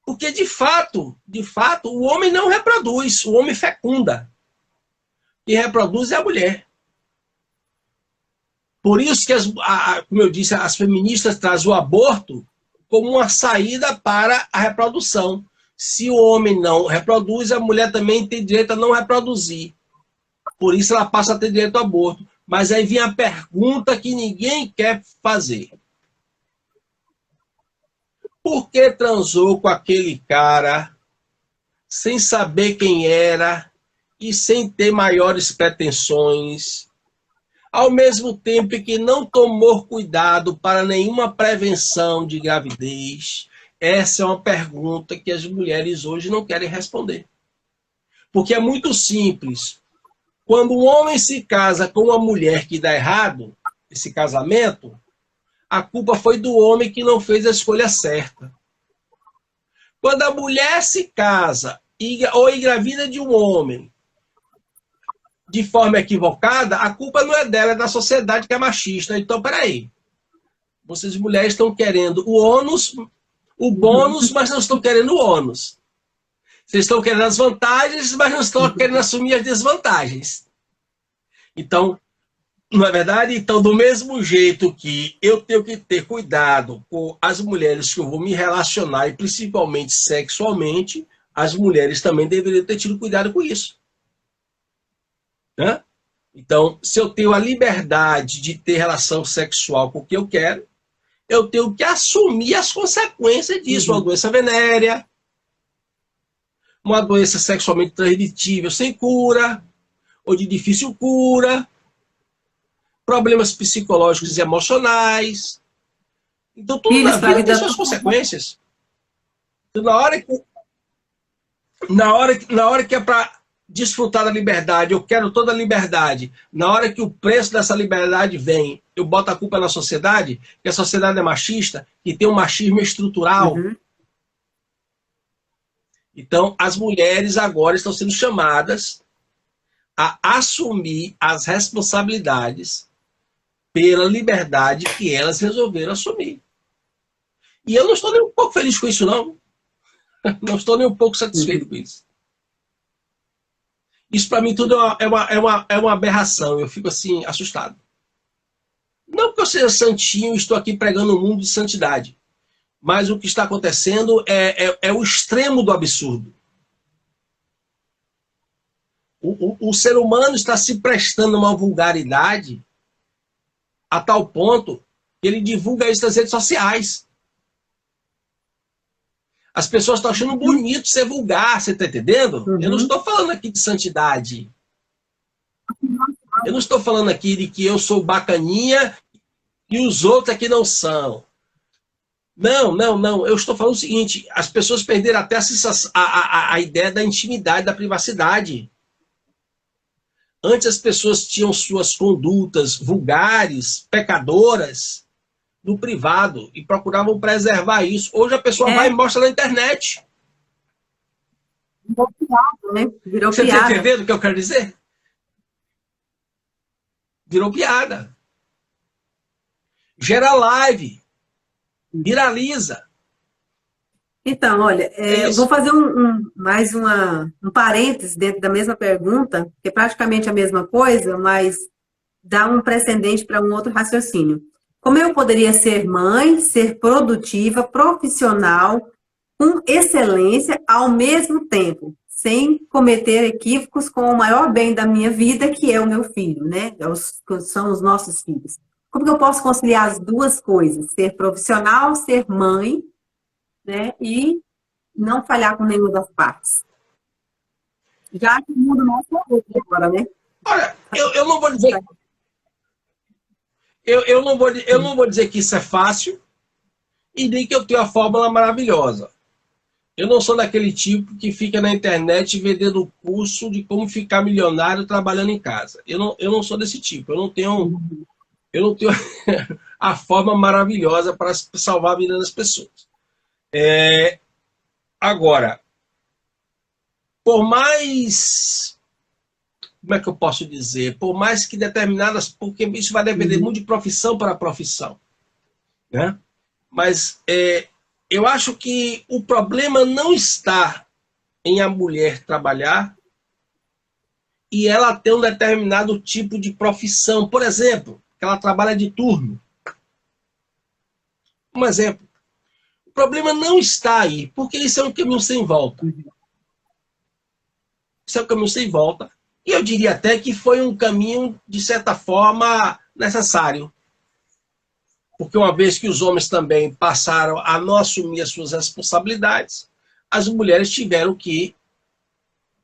Porque, de fato, o homem não reproduz, o homem fecunda. Quem reproduz é a mulher. Por isso que, como eu disse, as feministas trazem o aborto como uma saída para a reprodução. Se o homem não reproduz, a mulher também tem direito a não reproduzir. Por isso ela passa a ter direito ao aborto. Mas aí vem a pergunta que ninguém quer fazer. Por que transou com aquele cara sem saber quem era e sem ter maiores pretensões, ao mesmo tempo que não tomou cuidado para nenhuma prevenção de gravidez? Essa é uma pergunta que as mulheres hoje não querem responder. Porque é muito simples. Quando um homem se casa com uma mulher que dá errado, esse casamento, a culpa foi do homem que não fez a escolha certa. Quando a mulher se casa ou engravida de um homem de forma equivocada, a culpa não é dela, é da sociedade que é machista. Então, peraí. Vocês mulheres estão querendo o bônus, mas não estão querendo o ônus. Vocês estão querendo as vantagens, mas não estão querendo assumir as desvantagens. Então, não é verdade? Então, do mesmo jeito que eu tenho que ter cuidado com as mulheres que eu vou me relacionar, e principalmente sexualmente, as mulheres também deveriam ter tido cuidado com isso. Né? Então, se eu tenho a liberdade de ter relação sexual com o que eu quero, eu tenho que assumir as consequências disso. Uma doença venérea, uma doença sexualmente transmitível sem cura, ou de difícil cura, problemas psicológicos e emocionais. Então, tudo na vida tem suas consequências. Então, na hora que é para desfrutar da liberdade, eu quero toda a liberdade. Na hora que o preço dessa liberdade vem, eu boto a culpa na sociedade, que a sociedade é machista, que tem um machismo estrutural. Então, as mulheres agora estão sendo chamadas a assumir as responsabilidades pela liberdade que elas resolveram assumir. E eu não estou nem um pouco feliz com isso, não. Não estou nem um pouco satisfeito com isso. Isso, para mim, tudo é uma aberração. Eu fico, assim, assustado. Não porque eu seja santinho e estou aqui pregando um mundo de santidade. Mas o que está acontecendo é o extremo do absurdo. O ser humano está se prestando a uma vulgaridade a tal ponto que ele divulga isso nas redes sociais. As pessoas estão achando bonito ser vulgar, você está entendendo? Eu não estou falando aqui de santidade. Eu não estou falando aqui de que eu sou bacaninha e os outros aqui não são. Não, não, não. Eu estou falando o seguinte: as pessoas perderam até a ideia da intimidade, da privacidade. Antes as pessoas tinham suas condutas vulgares, pecadoras, no privado e procuravam preservar isso. Hoje a pessoa vai e mostra na internet. Virou piada, né? Virou Você está piada. entendendo o que eu quero dizer? Virou piada. Gera live, viraliza. Então, olha, É eu vou isso. fazer mais um parênteses dentro da mesma pergunta, que é praticamente a mesma coisa, mas dá um precedente para um outro raciocínio. Como eu poderia ser mãe, ser produtiva, profissional, com excelência ao mesmo tempo, sem cometer equívocos com o maior bem da minha vida, que é o meu filho, né? São os nossos filhos. Como que eu posso conciliar as duas coisas? Ser profissional, ser mãe, né? E não falhar com nenhuma das partes. Já que o mundo não é outro agora, né? Olha, eu não vou dizer. Eu não vou dizer que isso é fácil e nem que eu tenho a fórmula maravilhosa. Eu não sou daquele tipo que fica na internet vendendo o curso de como ficar milionário trabalhando em casa. Eu não sou desse tipo. Eu não tenho a forma maravilhosa para salvar a vida das pessoas. Agora, por mais, como é que eu posso dizer? Por mais que determinadas, porque isso vai depender muito de profissão para profissão, né? Mas eu acho que o problema não está em a mulher trabalhar e ela ter um determinado tipo de profissão. Por exemplo, que ela trabalha de turno. Um exemplo. O problema não está aí, porque isso é um caminho sem volta. Isso é um caminho sem volta. E eu diria até que foi um caminho, de certa forma, necessário. Porque uma vez que os homens também passaram a não assumir as suas responsabilidades, as mulheres tiveram que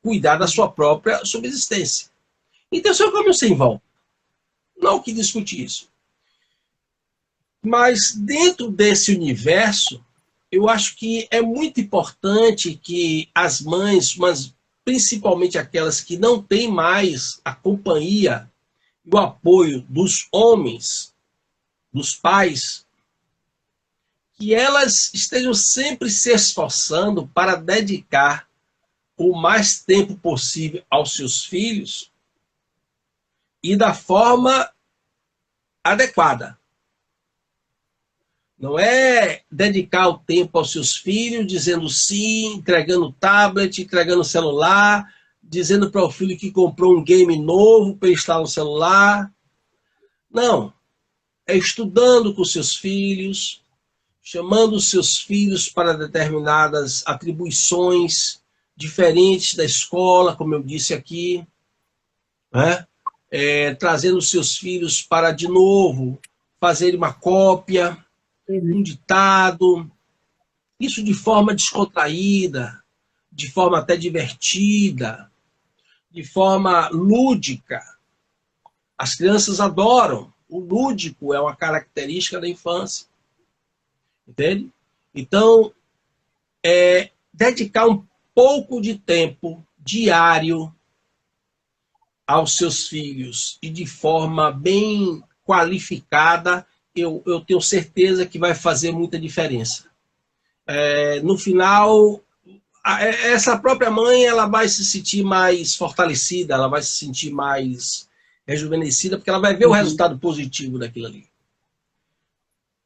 cuidar da sua própria subsistência. Então, isso é um caminho sem volta. Não que discutir isso. Mas dentro desse universo, eu acho que é muito importante que as mães, mas principalmente aquelas que não têm mais a companhia e o apoio dos homens, dos pais, que elas estejam sempre se esforçando para dedicar o mais tempo possível aos seus filhos e da forma adequada. Não é dedicar o tempo aos seus filhos, dizendo sim, entregando tablet, entregando celular, dizendo para o filho que comprou um game novo para instalar no celular. Não. É estudando com seus filhos, chamando os seus filhos para determinadas atribuições diferentes da escola, como eu disse aqui, né? Trazendo os seus filhos para, de novo, fazer uma cópia, um ditado, isso de forma descontraída, de forma até divertida, de forma lúdica. As crianças adoram. O lúdico é uma característica da infância. Entende? Então, dedicar um pouco de tempo diário aos seus filhos e de forma bem qualificada, eu tenho certeza que vai fazer muita diferença. No final, essa própria mãe ela vai se sentir mais fortalecida, ela vai se sentir mais rejuvenescida, porque ela vai ver o resultado positivo daquilo ali.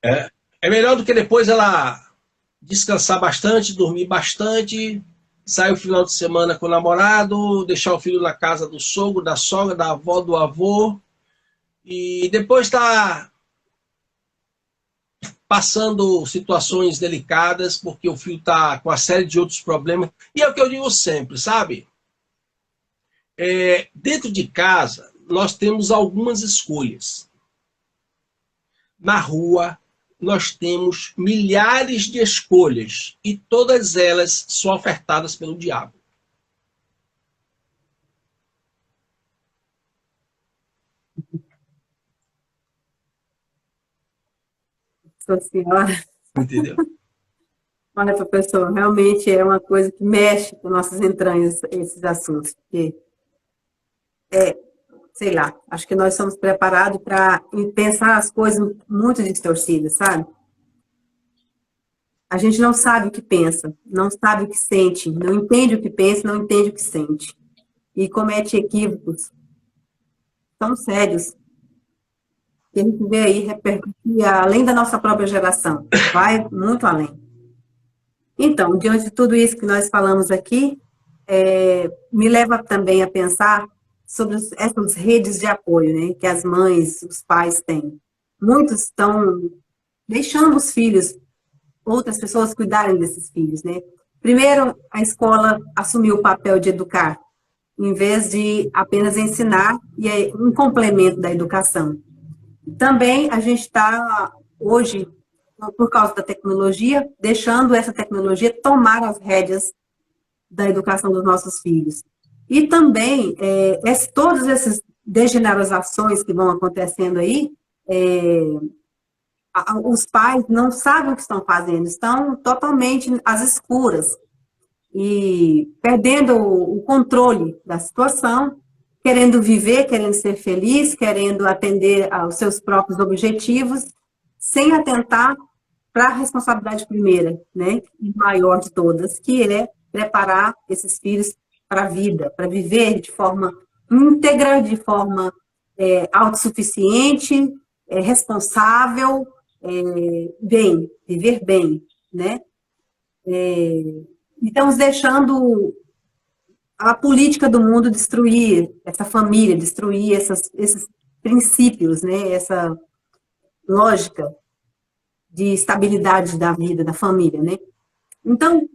É melhor do que depois ela descansar bastante, dormir bastante, sair o final de semana com o namorado, deixar o filho na casa do sogro, da sogra, da avó, do avô, e depois está passando situações delicadas, porque o filho está com uma série de outros problemas. E é o que eu digo sempre, sabe? Dentro de casa, nós temos algumas escolhas. Na rua, nós temos milhares de escolhas e todas elas são ofertadas pelo diabo. Nossa Senhora. entendeu? Olha, professor, realmente é uma coisa que mexe com nossas entranhas, esses assuntos, porque, sei lá, acho que nós somos preparados para pensar as coisas muito distorcidas, sabe? A gente não sabe o que pensa, não sabe o que sente, não entende o que pensa, não entende o que sente. E comete equívocos tão sérios que a gente vê aí repercutir além da nossa própria geração, vai muito além. Então, diante de tudo isso que nós falamos aqui, me leva também a pensar sobre essas redes de apoio, né, que as mães, os pais têm. Muitos estão deixando os filhos, outras pessoas cuidarem desses filhos, né? Primeiro, a escola assumiu o papel de educar, em vez de apenas ensinar, e é um complemento da educação. Também a gente está, hoje, por causa da tecnologia, deixando essa tecnologia tomar as rédeas da educação dos nossos filhos. E também, todas essas degeneralizações que vão acontecendo aí, os pais não sabem o que estão fazendo, estão totalmente às escuras e perdendo o controle da situação, querendo viver, querendo ser feliz, querendo atender aos seus próprios objetivos, sem atentar para a responsabilidade primeira, né, e maior de todas, que é preparar esses filhos para a vida, para viver de forma íntegra, de forma autossuficiente, responsável, viver bem, né? Estamos deixando a política do mundo destruir essa família, destruir esses princípios, né? Essa lógica de estabilidade da vida, da família, né? Então,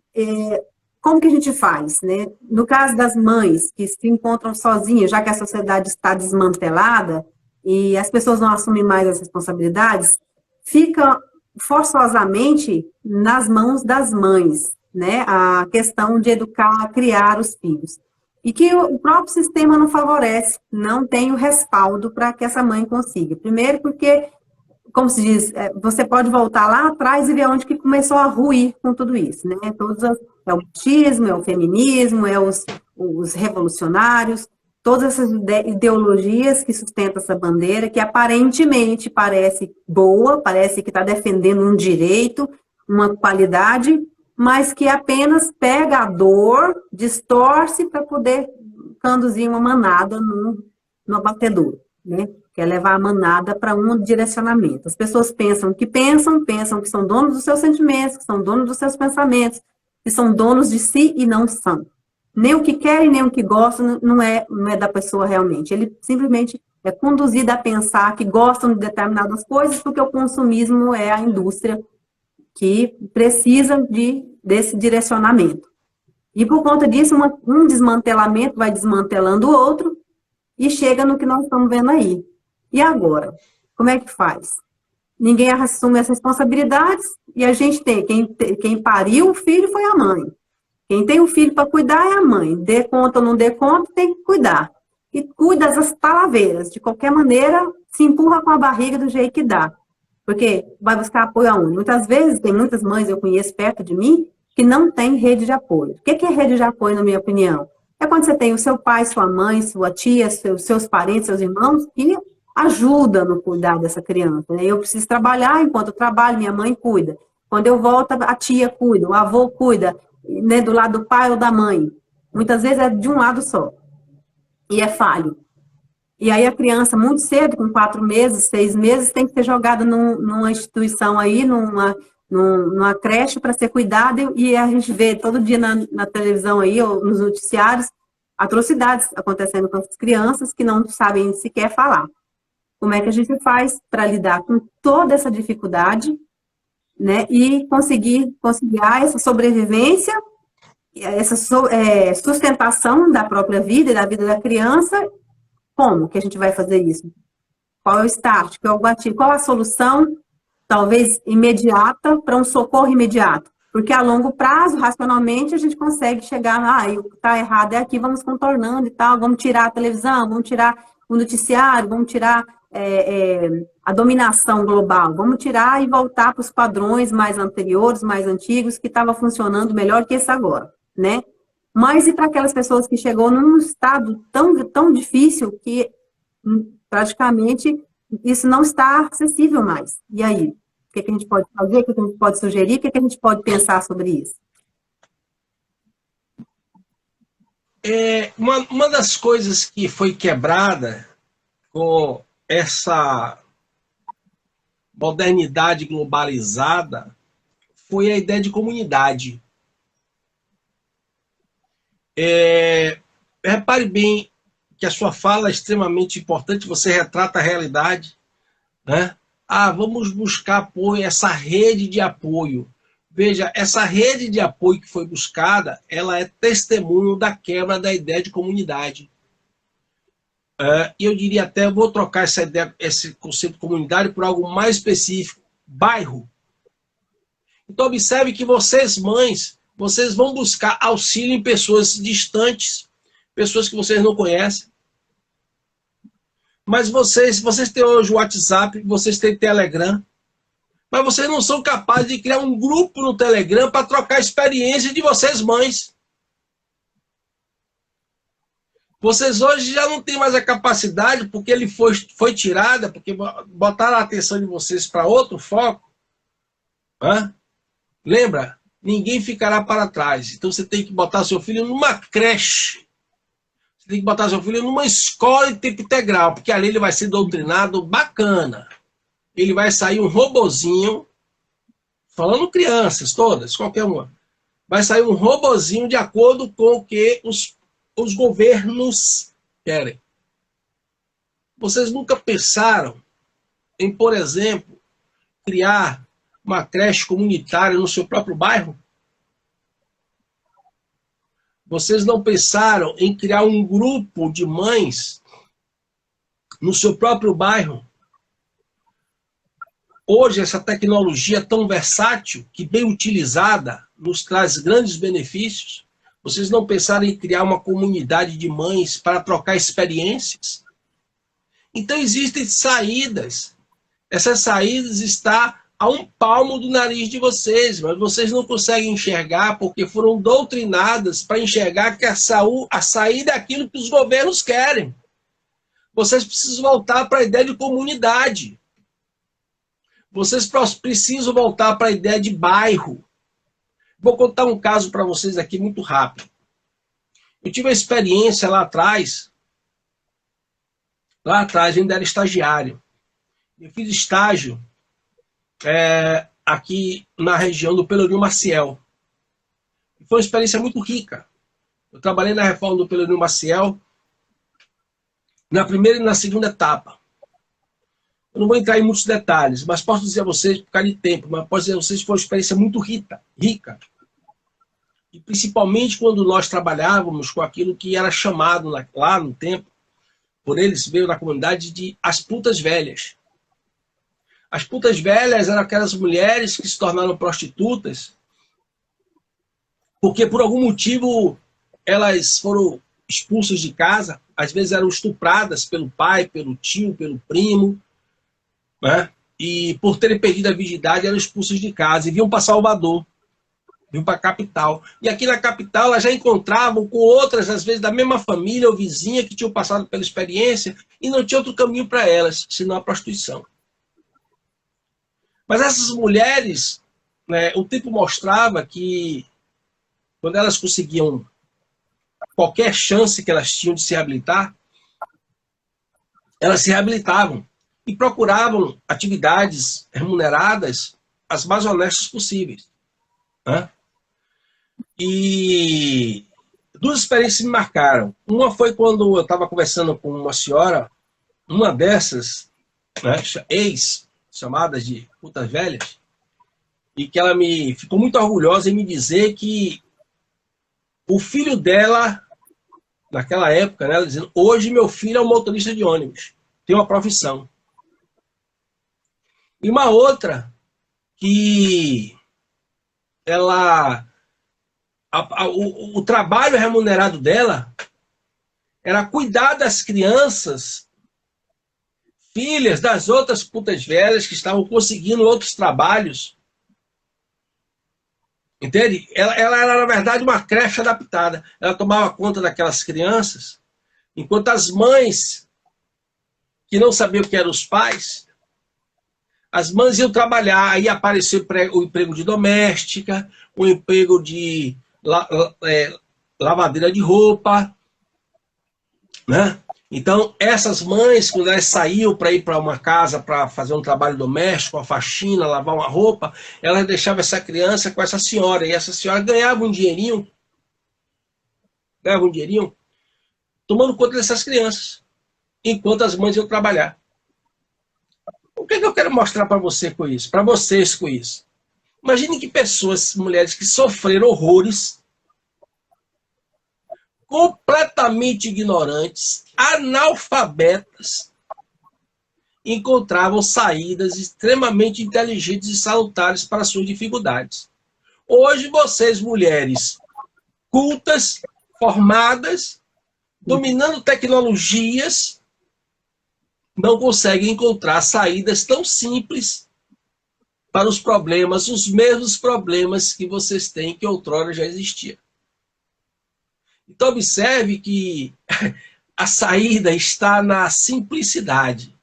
como que a gente faz, né? No caso das mães que se encontram sozinhas, já que a sociedade está desmantelada e as pessoas não assumem mais as responsabilidades, fica forçosamente nas mãos das mães, né? A questão de educar, criar os filhos. E que o próprio sistema não favorece, não tem o respaldo para que essa mãe consiga. Primeiro porque, como se diz, você pode voltar lá atrás e ver onde que começou a ruir com tudo isso, né? É o machismo, é o feminismo, é os revolucionários, todas essas ideologias que sustentam essa bandeira, que aparentemente parece boa, parece que está defendendo um direito, uma qualidade, mas que apenas pega a dor, distorce para poder conduzir uma manada no abatedouro, né? Quer levar a manada para um direcionamento. As pessoas pensam que são donos dos seus sentimentos, que são donos dos seus pensamentos, que são donos de si e não são. Nem o que querem, nem o que gostam, não é da pessoa realmente. Ele simplesmente é conduzido a pensar que gostam de determinadas coisas, porque o consumismo é a indústria que precisa desse direcionamento. E por conta disso, um desmantelamento vai desmantelando o outro e chega no que nós estamos vendo aí. E agora? Como é que faz? Ninguém assume as responsabilidades e a gente tem, quem pariu o filho foi a mãe. Quem tem o filho para cuidar é a mãe. Dê conta ou não dê conta, tem que cuidar. E cuida das talaveiras. De qualquer maneira, se empurra com a barriga do jeito que dá. Porque vai buscar apoio aonde? Muitas vezes, tem muitas mães, eu conheço perto de mim, que não tem rede de apoio. O que é rede de apoio, na minha opinião? É quando você tem o seu pai, sua mãe, sua tia, seus parentes, seus irmãos, que ajudam no cuidar dessa criança. Né? Eu preciso trabalhar, enquanto eu trabalho, minha mãe cuida. Quando eu volto, a tia cuida, o avô cuida, né, do lado do pai ou da mãe. Muitas vezes é de um lado só. E é falho. E aí a criança, muito cedo, com 4 meses, 6 meses, tem que ser jogada numa instituição aí, numa creche para ser cuidada, e a gente vê todo dia na televisão aí, ou nos noticiários, atrocidades acontecendo com essas crianças que não sabem sequer falar. Como é que a gente faz para lidar com toda essa dificuldade, né, e conseguir conciliar essa sobrevivência, essa sustentação da própria vida e da vida da criança? Como que a gente vai fazer isso? Qual é o start? Qual é o gatilho? Qual a solução, talvez imediata, para um socorro imediato? Porque a longo prazo, racionalmente, a gente consegue chegar, o que está errado é aqui, vamos contornando e tal, vamos tirar a televisão, vamos tirar o noticiário, vamos tirar a dominação global, vamos tirar e voltar para os padrões mais anteriores, mais antigos, que estava funcionando melhor que esse agora, né? Mas e para aquelas pessoas que chegou num estado tão difícil que praticamente isso não está acessível mais. E aí? O que a gente pode fazer? O que a gente pode sugerir? O que a gente pode pensar sobre isso? Uma das coisas que foi quebrada com essa modernidade globalizada foi a ideia de comunidade. Repare bem que a sua fala é extremamente importante, você retrata a realidade, né? Vamos buscar apoio, essa rede de apoio. Veja, essa rede de apoio que foi buscada, ela é testemunho da quebra da ideia de comunidade. E eu diria até, vou trocar essa ideia, esse conceito de comunidade por algo mais específico, bairro. Então observe que vocês, mães, vocês vão buscar auxílio em pessoas distantes, pessoas que vocês não conhecem. Mas vocês têm hoje o WhatsApp, vocês têm Telegram, mas vocês não são capazes de criar um grupo no Telegram para trocar experiência de vocês, mães. Vocês hoje já não têm mais a capacidade, porque ele foi tirada, porque botaram a atenção de vocês para outro foco. Lembra? Ninguém ficará para trás. Então você tem que botar seu filho numa creche. Você tem que botar seu filho numa escola de tempo integral, porque ali ele vai ser doutrinado bacana. Ele vai sair um robozinho, falando crianças todas, qualquer uma. Vai sair um robozinho de acordo com o que os governos querem. Vocês nunca pensaram em, por exemplo, criar uma creche comunitária no seu próprio bairro? Vocês não pensaram em criar um grupo de mães no seu próprio bairro? Hoje, essa tecnologia tão versátil, que bem utilizada, nos traz grandes benefícios. Vocês não pensaram em criar uma comunidade de mães para trocar experiências? Então, existem saídas. Essas saídas estão a um palmo do nariz de vocês, mas vocês não conseguem enxergar porque foram doutrinadas para enxergar que a saída é aquilo que os governos querem. Vocês precisam voltar para a ideia de comunidade. Vocês precisam voltar para a ideia de bairro. Vou contar um caso para vocês aqui muito rápido. Eu tive uma experiência lá atrás, ainda era estagiário. Eu fiz estágio aqui na região do Pelourinho Maciel. Foi uma experiência muito rica. Eu trabalhei na reforma do Pelourinho Maciel na primeira e na segunda etapa. Eu não vou entrar em muitos detalhes, mas posso dizer a vocês, por causa de tempo, mas posso dizer a vocês que foi uma experiência muito rica. E principalmente quando nós trabalhávamos com aquilo que era chamado lá no tempo, por eles, veio na comunidade, de as putas velhas. As putas velhas eram aquelas mulheres que se tornaram prostitutas porque por algum motivo elas foram expulsas de casa, às vezes eram estupradas pelo pai, pelo tio, pelo primo, né? E por terem perdido a virgindade eram expulsas de casa e vinham para Salvador, vinham para a capital. E aqui na capital elas já encontravam com outras, às vezes da mesma família ou vizinha, que tinham passado pela experiência e não tinha outro caminho para elas, senão a prostituição. Mas essas mulheres, né, o tempo mostrava que quando elas conseguiam qualquer chance que elas tinham de se reabilitar, elas se reabilitavam e procuravam atividades remuneradas as mais honestas possíveis, né? E duas experiências me marcaram. Uma foi quando eu estava conversando com uma senhora, uma dessas, né, chamadas de putas velhas, e que ela me ficou muito orgulhosa em me dizer que o filho dela, naquela época, né, ela dizendo, hoje meu filho é um motorista de ônibus, tem uma profissão. E uma outra que ela, o trabalho remunerado dela era cuidar das crianças filhas das outras putas velhas que estavam conseguindo outros trabalhos. Entende? Ela era, na verdade, uma creche adaptada. Ela tomava conta daquelas crianças, enquanto as mães, que não sabiam o que eram os pais, as mães iam trabalhar, aí apareceu o emprego de doméstica, o emprego de lavadeira de roupa, né? Então, essas mães, quando elas saíam para ir para uma casa para fazer um trabalho doméstico, uma faxina, lavar uma roupa, elas deixavam essa criança com essa senhora, e essa senhora ganhava um dinheirinho, tomando conta dessas crianças, enquanto as mães iam trabalhar. O que eu quero mostrar para você com isso? Para vocês com isso? Imagine que pessoas, mulheres que sofreram horrores, completamente ignorantes, analfabetas, encontravam saídas extremamente inteligentes e salutares para suas dificuldades. Hoje, vocês, mulheres cultas, formadas, dominando tecnologias, não conseguem encontrar saídas tão simples para os problemas, os mesmos problemas que vocês têm, que outrora já existiam. Então, observe que a saída está na simplicidade,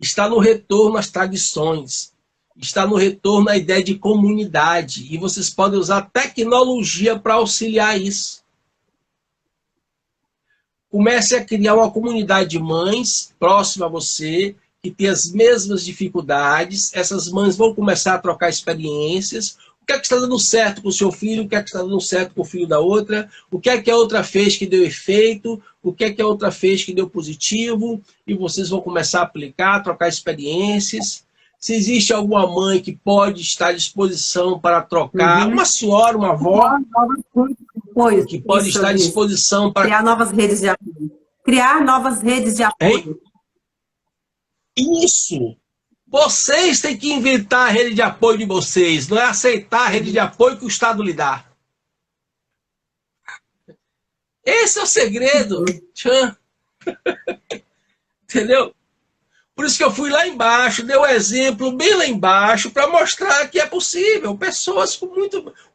está no retorno às tradições, está no retorno à ideia de comunidade, e vocês podem usar tecnologia para auxiliar isso. Comece a criar uma comunidade de mães próxima a você, que tem as mesmas dificuldades. Essas mães vão começar a trocar experiências. O que é que está dando certo com o seu filho? O que é que está dando certo com o filho da outra? O que é que a outra fez que deu efeito? O que é que a outra fez que deu positivo? E vocês vão começar a aplicar, trocar experiências. Se existe alguma mãe que pode estar à disposição para trocar, uma senhora, uma avó, que pode estar à disposição para... Criar novas redes de apoio. Criar novas redes de apoio. Isso! Vocês têm que inventar a rede de apoio de vocês, não é aceitar a rede de apoio que o Estado lhe dá. Esse é o segredo. Entendeu? Por isso que eu fui lá embaixo, dei um exemplo bem lá embaixo, para mostrar que é possível. Pessoas com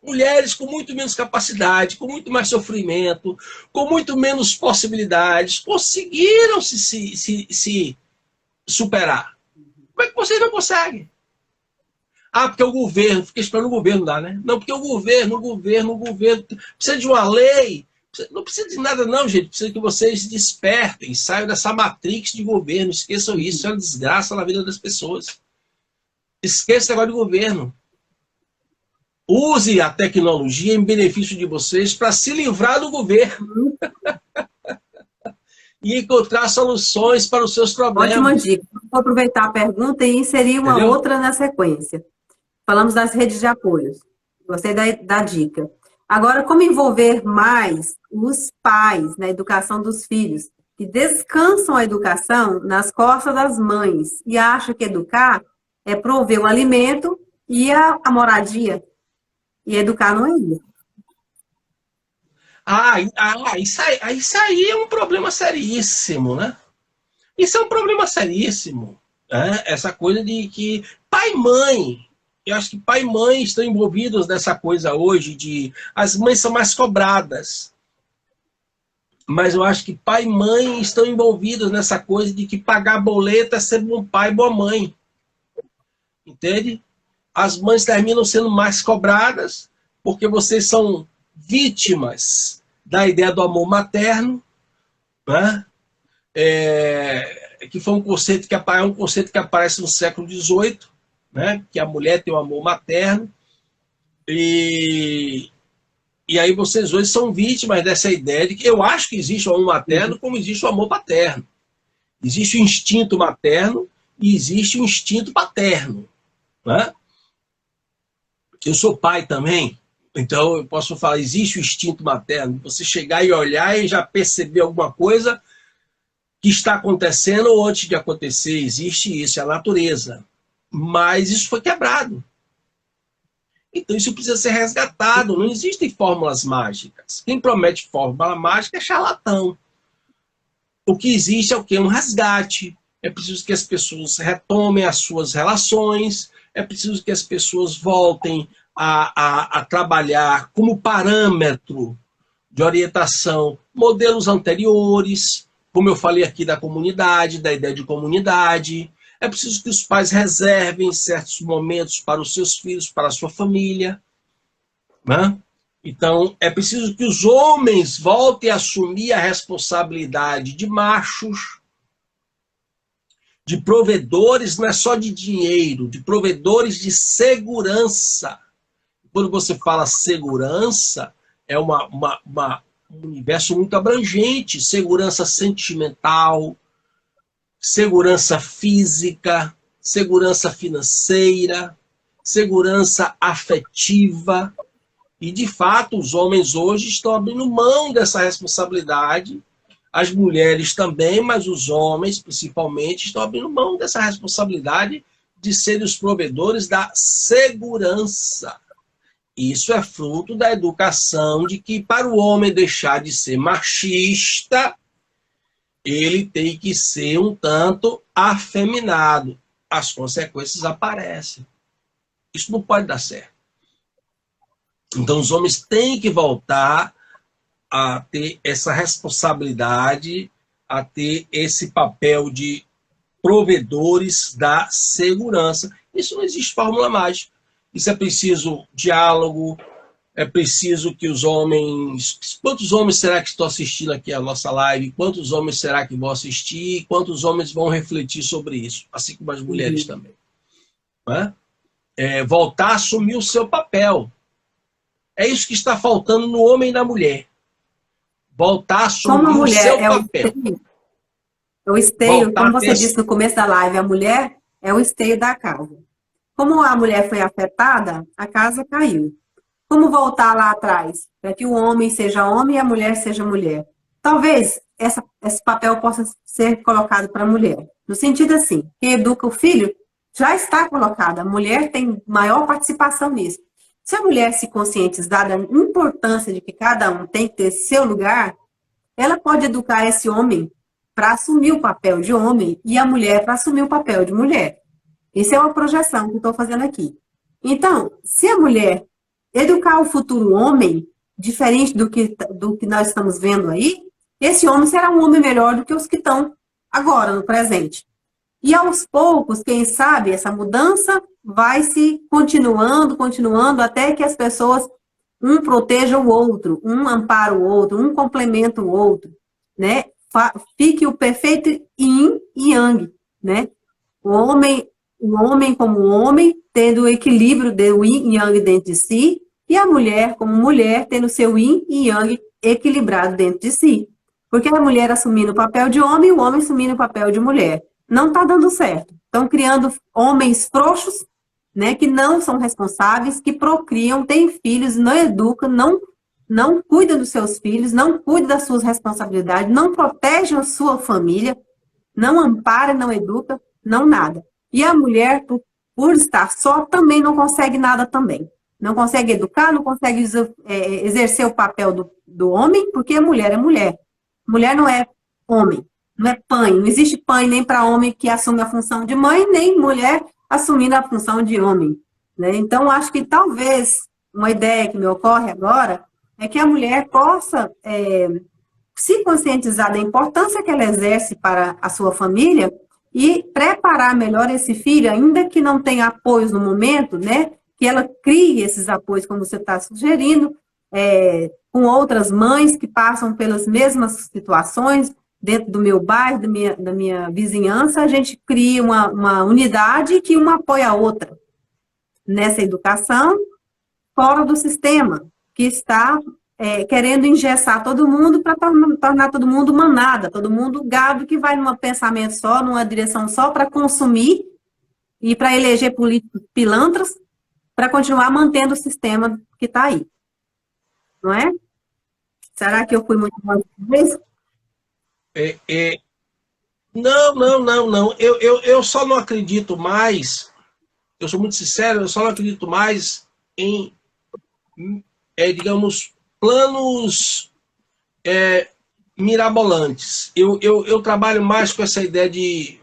mulheres com muito menos capacidade, com muito mais sofrimento, com muito menos possibilidades, conseguiram se superar. Como é que vocês não conseguem? Ah, porque o governo, fiquei esperando o governo lá, né? Não, porque o governo precisa de uma lei. Não precisa de nada não, gente. Precisa que vocês despertem, saiam dessa matrix de governo. Esqueçam isso, isso é uma desgraça na vida das pessoas. Esqueça esse negócio de governo. Use a tecnologia em benefício de vocês para se livrar do governo. E encontrar soluções para os seus problemas. Ótima dica. Vou aproveitar a pergunta e inserir uma outra na sequência. Falamos das redes de apoio. Gostei da dica. Agora, como envolver mais os pais na educação dos filhos, que descansam a educação nas costas das mães e acham que educar é prover o alimento e a moradia. E educar não é isso. Isso aí é um problema seríssimo, né? Isso é um problema seríssimo. Né? Essa coisa de que pai e mãe, eu acho que pai e mãe estão envolvidos nessa coisa hoje de... As mães são mais cobradas. Mas eu acho que pai e mãe estão envolvidos nessa coisa de que pagar boleto é ser bom pai e boa mãe. Entende? As mães terminam sendo mais cobradas porque vocês são vítimas da ideia do amor materno, né? Que foi um conceito que aparece no século XVIII, né? Que a mulher tem o amor materno, e aí vocês hoje são vítimas dessa ideia de que eu acho que existe o amor materno como existe o amor paterno. Existe o instinto materno e existe o instinto paterno, né? Eu sou pai também, então eu posso falar, existe o instinto materno, você chegar e olhar e já perceber alguma coisa que está acontecendo ou antes de acontecer, existe isso, é a natureza. Mas isso foi quebrado. Então isso precisa ser resgatado, não existem fórmulas mágicas. Quem promete fórmula mágica é charlatão. O que existe é o quê? Um resgate, é preciso que as pessoas retomem as suas relações, é preciso que as pessoas voltem a trabalhar como parâmetro de orientação modelos anteriores, como eu falei aqui da comunidade, da ideia de comunidade. É preciso que os pais reservem certos momentos para os seus filhos, para a sua família, né? Então, é preciso que os homens voltem a assumir a responsabilidade de machos, de provedores, não é só de dinheiro, de provedores de segurança. Quando você fala segurança, é um universo muito abrangente, segurança sentimental, segurança física, segurança financeira, segurança afetiva. E, de fato, os homens hoje estão abrindo mão dessa responsabilidade, as mulheres também, mas os homens, principalmente, estão abrindo mão dessa responsabilidade de serem os provedores da segurança. Isso é fruto da educação de que, para o homem deixar de ser machista, ele tem que ser um tanto afeminado. As consequências aparecem. Isso não pode dar certo. Então, os homens têm que voltar a ter essa responsabilidade, a ter esse papel de provedores da segurança. Isso não existe fórmula mágica. Isso é preciso diálogo, é preciso que os homens... Quantos homens será que estão assistindo aqui a nossa live? Quantos homens será que vão assistir? Quantos homens vão refletir sobre isso? Assim como as mulheres também. Né? Voltar a assumir o seu papel. É isso que está faltando no homem e na mulher. Voltar a assumir o seu papel. É o esteio, como você disse no começo da live, a mulher é o esteio da casa. Como a mulher foi afetada, a casa caiu. Como voltar lá atrás? Para que o homem seja homem e a mulher seja mulher. Talvez esse papel possa ser colocado para a mulher. No sentido assim, quem educa o filho já está colocado. A mulher tem maior participação nisso. Se a mulher se conscientizar da importância de que cada um tem que ter seu lugar, ela pode educar esse homem para assumir o papel de homem e a mulher para assumir o papel de mulher. Isso é uma projeção que eu estou fazendo aqui. Então, se a mulher educar o futuro homem, diferente do que nós estamos vendo aí, esse homem será um homem melhor do que os que estão agora, no presente. E aos poucos, quem sabe, essa mudança vai se continuando, até que as pessoas, um proteja o outro, um ampara o outro, um complementa o outro, né? Fique o perfeito yin e yang, né? O homem como homem, tendo o equilíbrio do yin e yang dentro de si, e a mulher como mulher, tendo seu yin e yang equilibrado dentro de si. Porque a mulher assumindo o papel de homem e o homem assumindo o papel de mulher. Não está dando certo. Estão criando homens frouxos, né, que não são responsáveis, que procriam, têm filhos, não educam, não cuidam dos seus filhos, não cuidam das suas responsabilidades, não protegem a sua família, não amparam, não educam, não nada. E a mulher, por estar só, também não consegue nada também. Não consegue educar, não consegue exercer o papel do homem, porque a mulher é mulher. Mulher não é homem, não é pai. Não existe pai nem para homem que assume a função de mãe, nem mulher assumindo a função de homem. Né? Então, acho que talvez uma ideia que me ocorre agora é que a mulher possa se conscientizar da importância que ela exerce para a sua família e preparar melhor esse filho, ainda que não tenha apoios no momento, né? Que ela crie esses apoios, como você está sugerindo, com outras mães que passam pelas mesmas situações, dentro do meu bairro, da minha vizinhança, a gente cria uma unidade que uma apoia a outra nessa educação fora do sistema, que está querendo engessar todo mundo para tornar todo mundo manada, todo mundo gado que vai num pensamento só, numa direção só para consumir e para eleger políticos pilantras para continuar mantendo o sistema que está aí. Não é? Será que eu fui muito mal vez? Não. Eu só não acredito mais, eu sou muito sincero, eu só não acredito mais em, digamos, planos mirabolantes. Eu trabalho mais com essa ideia de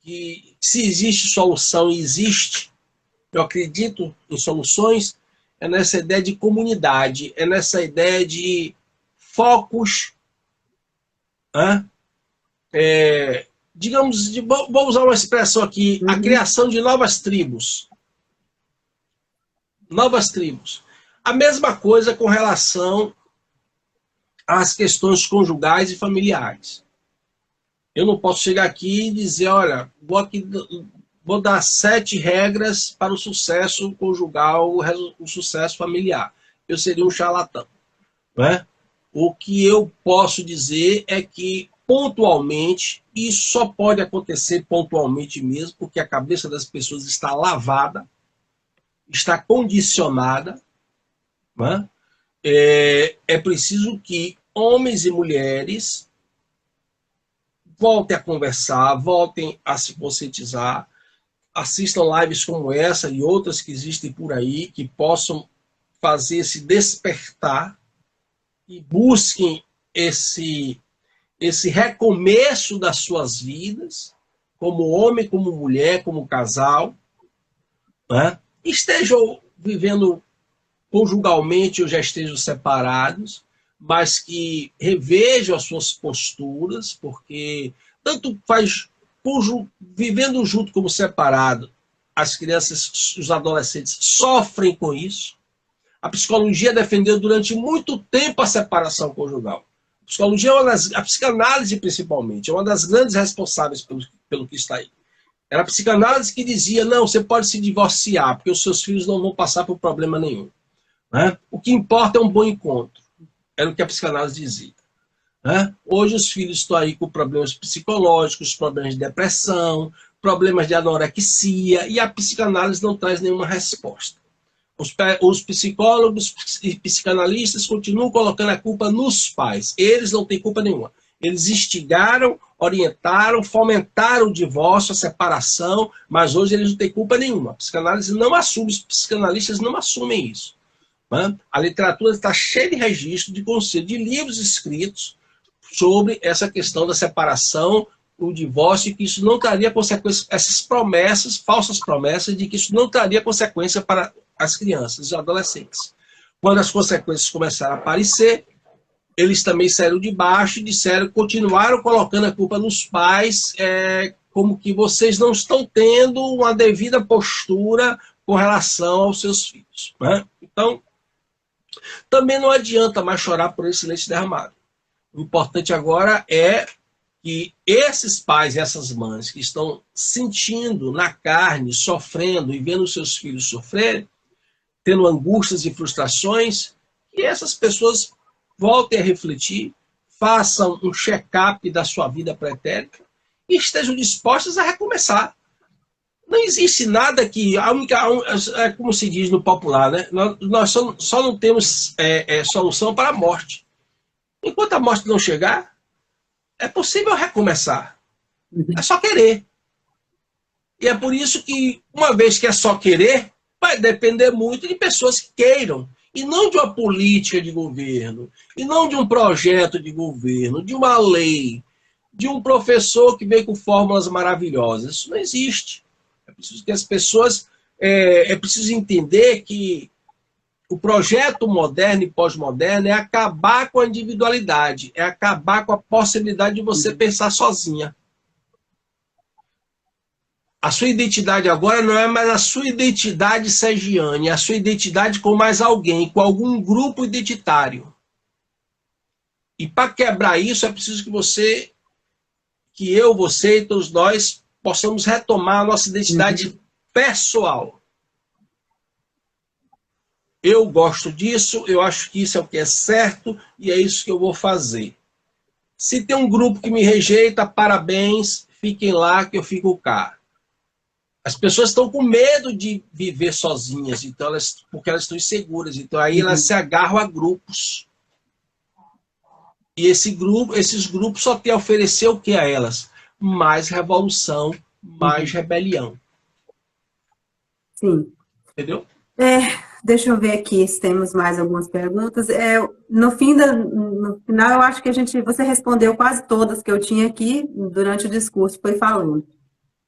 que se existe solução, existe, eu acredito em soluções, é nessa ideia de comunidade, é nessa ideia de focos, digamos, vou usar uma expressão aqui, a criação de novas tribos. Novas tribos. A mesma coisa com relação às questões conjugais e familiares. Eu não posso chegar aqui e dizer, olha, vou dar 7 regras para o sucesso conjugal, o sucesso familiar. Eu seria um charlatão. Não é? O que eu posso dizer é que, pontualmente, isso só pode acontecer pontualmente mesmo, porque a cabeça das pessoas está lavada, está condicionada. Não é? É preciso que homens e mulheres voltem a conversar, voltem a se conscientizar, assistam lives como essa e outras que existem por aí, que possam fazer esse despertar e busquem esse recomeço das suas vidas, como homem, como mulher, como casal, né? Estejam vivendo conjugalmente ou já estejam separados, mas que revejam as suas posturas, porque tanto faz vivendo junto como separado, as crianças, os adolescentes sofrem com isso. A psicologia defendeu durante muito tempo a separação conjugal. A psicologia a psicanálise principalmente, é uma das grandes responsáveis pelo que está aí. Era a psicanálise que dizia, não, você pode se divorciar, porque os seus filhos não vão passar por problema nenhum. Né? O que importa é um bom encontro. Era o que a psicanálise dizia. Né? Hoje os filhos estão aí com problemas psicológicos, problemas de depressão, problemas de anorexia, e a psicanálise não traz nenhuma resposta. Os psicólogos e psicanalistas continuam colocando a culpa nos pais. Eles não têm culpa nenhuma. Eles instigaram, orientaram, fomentaram o divórcio, a separação, mas hoje eles não têm culpa nenhuma. A psicanálise não assume, os psicanalistas não assumem isso. Né? A literatura está cheia de registros, de conselhos, de livros escritos sobre essa questão da separação, o divórcio, e que isso não traria consequências, essas promessas, falsas promessas, de que isso não traria consequência para as crianças e adolescentes. Quando as consequências começaram a aparecer, eles também saíram de baixo e disseram, continuaram colocando a culpa nos pais, como que vocês não estão tendo uma devida postura com relação aos seus filhos. Né? Então, também não adianta mais chorar por esse leite derramado. O importante agora é que esses pais e essas mães que estão sentindo na carne, sofrendo e vendo seus filhos sofrerem, tendo angústias e frustrações, que essas pessoas voltem a refletir, façam um check-up da sua vida pretérita e estejam dispostas a recomeçar. Não existe nada que... como se diz no popular, né? Nós só não temos solução para a morte. Enquanto a morte não chegar, é possível recomeçar. É só querer. E é por isso que, uma vez que é só querer, vai depender muito de pessoas que queiram. E não de uma política de governo, e não de um projeto de governo, de uma lei, de um professor que vem com fórmulas maravilhosas. Isso não existe. É preciso que as pessoas... É preciso entender que o projeto moderno e pós-moderno é acabar com a individualidade, é acabar com a possibilidade de você pensar sozinha. A sua identidade agora não é mais a sua identidade sergiane, é a sua identidade com mais alguém, com algum grupo identitário. E para quebrar isso é preciso que eu, você e todos nós possamos retomar a nossa identidade pessoal. Eu gosto disso, eu acho que isso é o que é certo e é isso que eu vou fazer. Se tem um grupo que me rejeita, parabéns, fiquem lá que eu fico cá. As pessoas estão com medo de viver sozinhas, então porque elas estão inseguras. Então aí elas se agarram a grupos. E esses grupos só têm a oferecer o que a elas? Mais revolução, mais rebelião. Sim. Entendeu? Deixa eu ver aqui se temos mais algumas perguntas. No final, eu acho que você respondeu quase todas que eu tinha aqui durante o discurso, foi falando.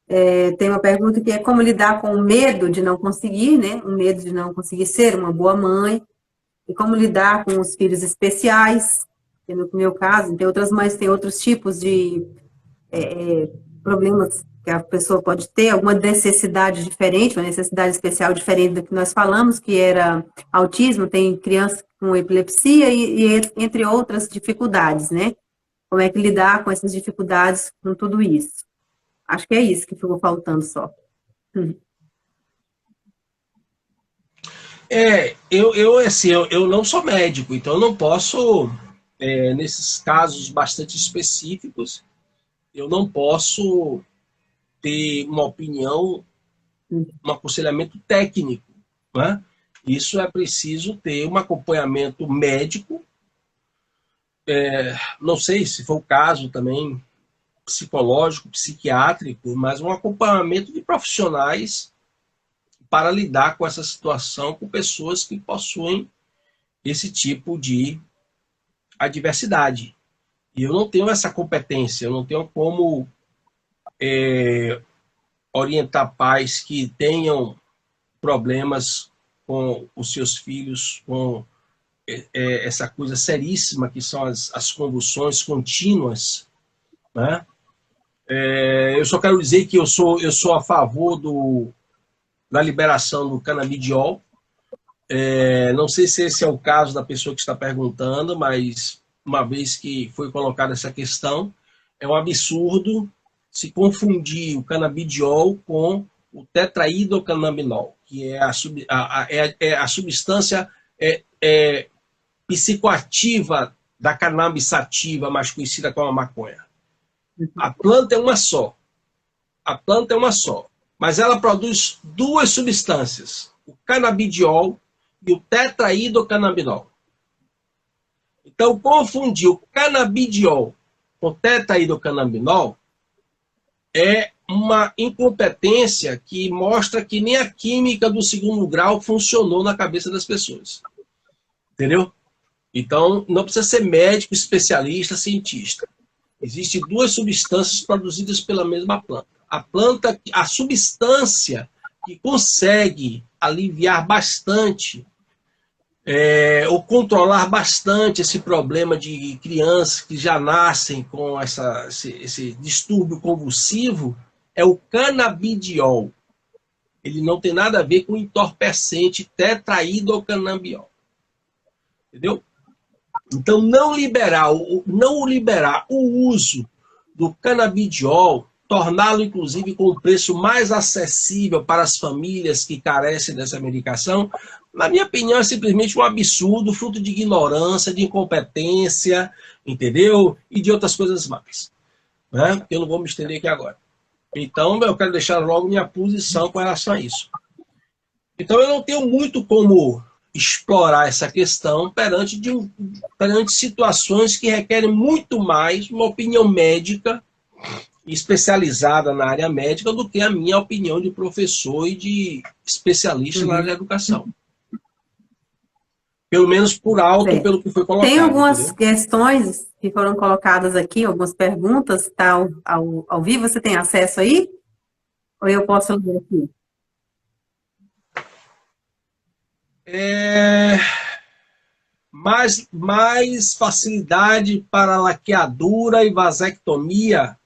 Tem uma pergunta que é como lidar com o medo de não conseguir, né? O medo de não conseguir ser uma boa mãe. E como lidar com os filhos especiais. Que no meu caso, tem outras mães, tem outros tipos de problemas que a pessoa pode ter, alguma necessidade diferente, uma necessidade especial diferente do que nós falamos, que era autismo, tem criança com epilepsia e entre outras dificuldades, né? Como é que lidar com essas dificuldades, com tudo isso? Acho que é isso que ficou faltando só. Eu não sou médico, então eu não posso, nesses casos bastante específicos, eu não posso ter uma opinião, um aconselhamento técnico, né? Isso é preciso ter um acompanhamento médico, não sei se for o caso também, psicológico, psiquiátrico, mas um acompanhamento de profissionais para lidar com essa situação com pessoas que possuem esse tipo de adversidade. E eu não tenho essa competência, eu não tenho como orientar pais que tenham problemas com os seus filhos, com essa coisa seríssima que são as convulsões contínuas, né? Eu só quero dizer que eu sou a favor da liberação do canabidiol. Não sei se esse é o caso da pessoa que está perguntando, mas uma vez que foi colocada essa questão, é um absurdo se confundir o canabidiol com o tetraidrocannabinol, que é a substância psicoativa da cannabis sativa, mais conhecida como a maconha. A planta é uma só. Mas ela produz duas substâncias, o canabidiol e o tetraidrocannabinol. Então, confundir o canabidiol com o tetraidrocannabinol é uma incompetência que mostra que nem a química do segundo grau funcionou na cabeça das pessoas. Entendeu? Então, não precisa ser médico, especialista, cientista. Existem duas substâncias produzidas pela mesma planta. A substância que consegue aliviar bastante ou controlar bastante esse problema de crianças que já nascem com esse distúrbio convulsivo é o canabidiol. Ele não tem nada a ver com o entorpecente tetraidrocannabinol. Entendeu? Então, não liberar o uso do canabidiol, torná-lo, inclusive, com um preço mais acessível para as famílias que carecem dessa medicação, na minha opinião, é simplesmente um absurdo, fruto de ignorância, de incompetência, entendeu? E de outras coisas mais. Né? Eu não vou me estender aqui agora. Então, eu quero deixar logo minha posição com relação a isso. Então, eu não tenho muito como explorar essa questão perante situações que requerem muito mais uma opinião médica especializada na área médica do que a minha opinião de professor e de especialista na área da educação. Pelo menos por alto, pelo que foi colocado. Tem algumas entendeu? questões que foram colocadas aqui, algumas perguntas, tá ao vivo, você tem acesso aí? Ou eu posso ler aqui? Mais facilidade para laqueadura e vasectomia.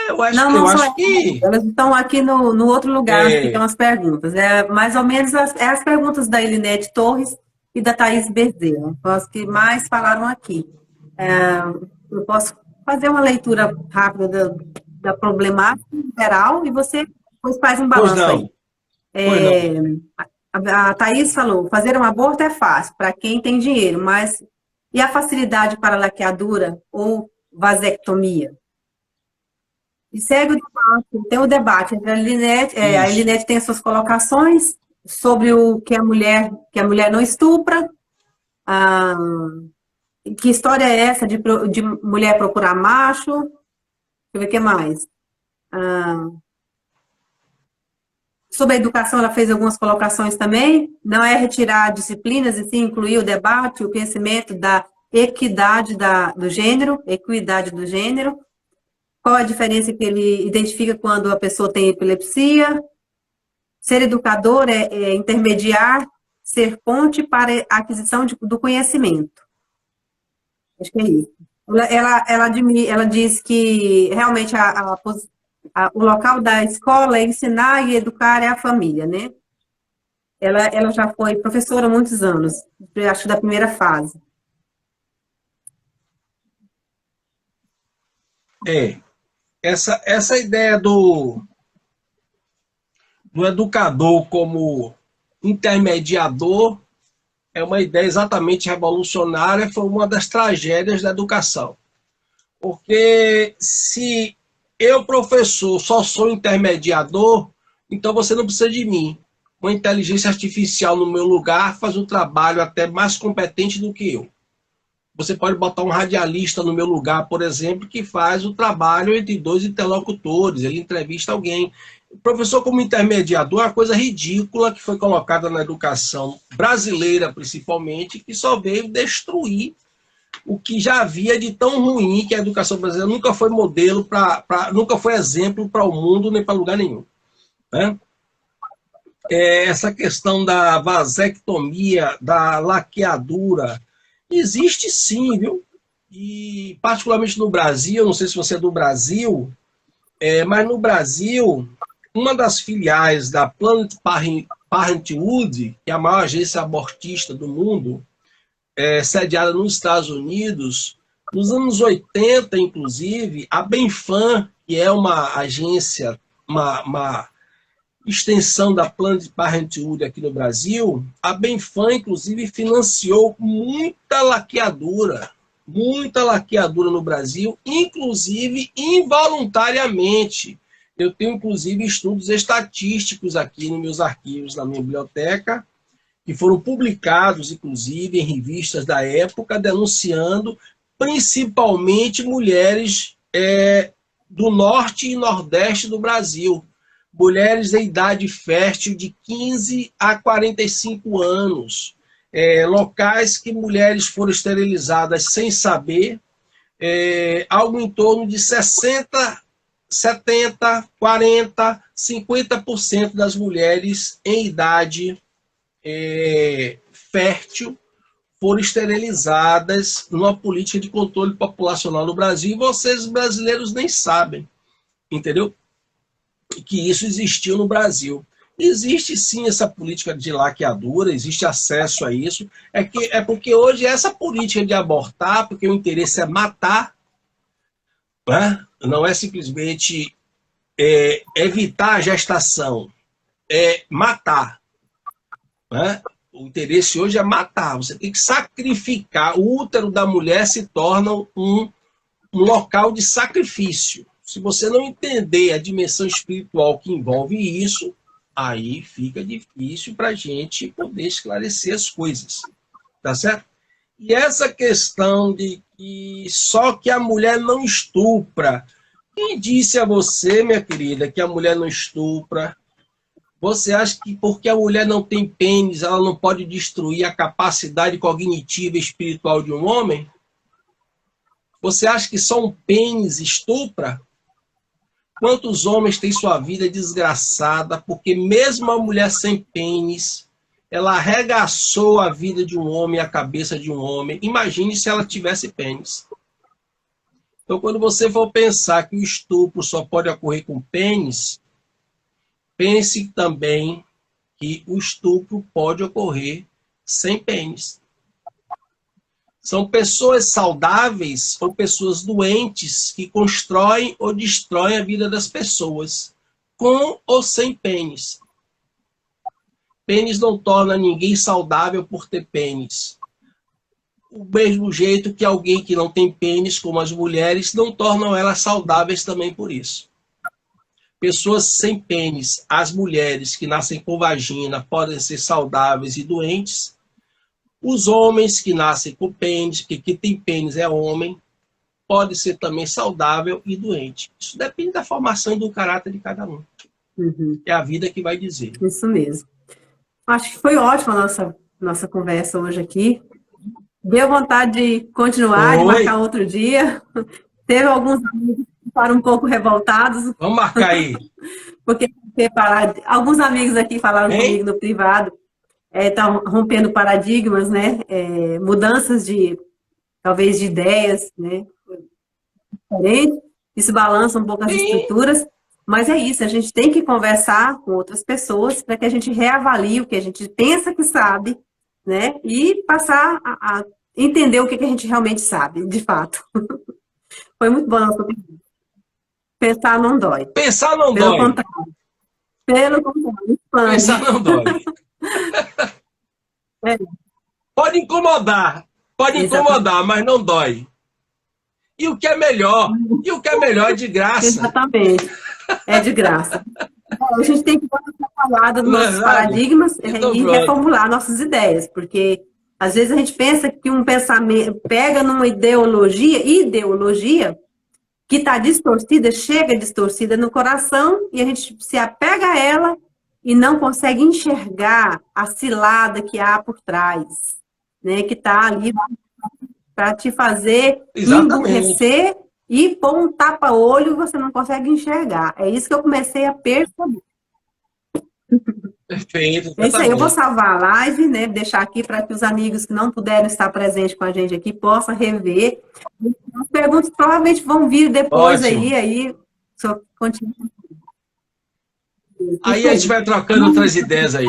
Eu acho que... Elas estão aqui no outro lugar, que estão as perguntas. Mais ou menos as perguntas da Elinete Torres e da Thaís Bezerra. As que mais falaram aqui. Eu posso fazer uma leitura rápida da problemática geral e você depois faz um balanço aí. A Thaís falou, fazer um aborto é fácil para quem tem dinheiro, mas e a facilidade para laqueadura ou vasectomia? E segue o debate, tem o debate entre a Elinete, a Elinete tem as suas colocações sobre o que a mulher não estupra, que história é essa de mulher procurar macho, deixa eu ver o que mais. Sobre a educação, ela fez algumas colocações também, não é retirar disciplinas, e sim incluir o debate, o conhecimento da equidade do gênero, Qual a diferença que ele identifica quando a pessoa tem epilepsia? Ser educador é intermediar, ser ponte para a aquisição do conhecimento. Acho que é isso. Ela diz que realmente o local da escola é ensinar e educar é a família, né? Ela já foi professora há muitos anos, acho da primeira fase. Essa ideia do educador como intermediador é uma ideia exatamente revolucionária, foi uma das tragédias da educação. Porque se eu, professor, só sou intermediador, então você não precisa de mim. Uma inteligência artificial no meu lugar faz um trabalho até mais competente do que eu. Você pode botar um radialista no meu lugar, por exemplo, que faz o trabalho entre dois interlocutores, ele entrevista alguém. O professor como intermediador é uma coisa ridícula que foi colocada na educação brasileira, principalmente, que só veio destruir o que já havia de tão ruim, que a educação brasileira nunca foi modelo, nunca foi exemplo para o mundo, nem para lugar nenhum. Né? Essa questão da vasectomia, da laqueadura, existe sim, viu? E particularmente no Brasil, eu não sei se você é do Brasil, mas no Brasil, uma das filiais da Planned Parenthood, que é a maior agência abortista do mundo, sediada nos Estados Unidos, nos anos 80, inclusive, a Benfam, que é uma agência, uma extensão da Planned Parenthood aqui no Brasil, a Benfam, inclusive, financiou muita laqueadura no Brasil, inclusive involuntariamente. Eu tenho, inclusive, estudos estatísticos aqui nos meus arquivos, na minha biblioteca, que foram publicados, inclusive, em revistas da época, denunciando principalmente mulheres do norte e nordeste do Brasil. Mulheres em idade fértil de 15 a 45 anos. Locais que mulheres foram esterilizadas sem saber, algo em torno de 60, 70, 40, 50% das mulheres em idade fértil foram esterilizadas numa política de controle populacional no Brasil, e vocês brasileiros nem sabem, entendeu? Que isso existiu no Brasil. Existe sim essa política de laqueadura, existe acesso a isso, é porque hoje essa política de abortar, porque o interesse é matar, né? Não é simplesmente evitar a gestação, é matar. Né? O interesse hoje é matar, você tem que sacrificar. O útero da mulher se torna um local de sacrifício. Se você não entender a dimensão espiritual que envolve isso, aí fica difícil para a gente poder esclarecer as coisas. Tá certo? E essa questão de que só que a mulher não estupra. Quem disse a você, minha querida, que a mulher não estupra? Você acha que porque a mulher não tem pênis, ela não pode destruir a capacidade cognitiva e espiritual de um homem? Você acha que só um pênis estupra? Quantos homens têm sua vida desgraçada porque mesmo a mulher sem pênis, ela arregaçou a vida de um homem, a cabeça de um homem. Imagine se ela tivesse pênis. Então, quando você for pensar que o estupro só pode ocorrer com pênis, pense também que o estupro pode ocorrer sem pênis. São pessoas saudáveis ou pessoas doentes que constroem ou destroem a vida das pessoas, com ou sem pênis. Pênis não torna ninguém saudável por ter pênis. Do mesmo jeito que alguém que não tem pênis, como as mulheres, não tornam elas saudáveis também por isso. Pessoas sem pênis, as mulheres que nascem com vagina, podem ser saudáveis e doentes. Os homens que nascem com pênis, porque quem tem pênis é homem, pode ser também saudável e doente. Isso depende da formação e do caráter de cada um. Uhum. É a vida que vai dizer. Isso mesmo. Acho que foi ótima a nossa conversa hoje aqui. Deu vontade de continuar, de marcar outro dia. Teve alguns amigos que ficaram um pouco revoltados, Vamos marcar aí. porque alguns amigos aqui falaram comigo Hein? no privado, estão rompendo paradigmas, né? Mudanças de, talvez, de ideias, né? Diferentes, isso balança um pouco as Sim, estruturas, mas é isso, a gente tem que conversar com outras pessoas para que a gente reavalie o que a gente pensa que sabe, né? E passar a entender o que a gente realmente sabe, de fato. Foi muito bom. Pensar não dói. pensar não Pelo dói. contrário. Pelo contrário, Pensar expande. não dói. É, Pode exatamente. incomodar, mas não dói. E o que é melhor? E o que é melhor é de graça. Exatamente. É de graça. A gente tem que dar uma trabalhada nos Não é nossos verdade? paradigmas Então e pronto. reformular nossas ideias, porque às vezes a gente pensa que um pensamento pega numa ideologia que está distorcida, chega distorcida no coração e a gente se apega a ela e não consegue enxergar a cilada que há por trás, né? Que está ali para te fazer Exatamente. emburrecer e pôr um tapa-olho e você não consegue enxergar. É isso que eu comecei a perceber. Perfeito, É isso aí, eu vou exatamente. salvar a live, né? Deixar aqui para que os amigos que não puderam estar presentes com a gente aqui possam rever. As perguntas provavelmente vão vir depois Ótimo. aí só continua. Aí Isso a gente aí. vai trocando outras ideias aí.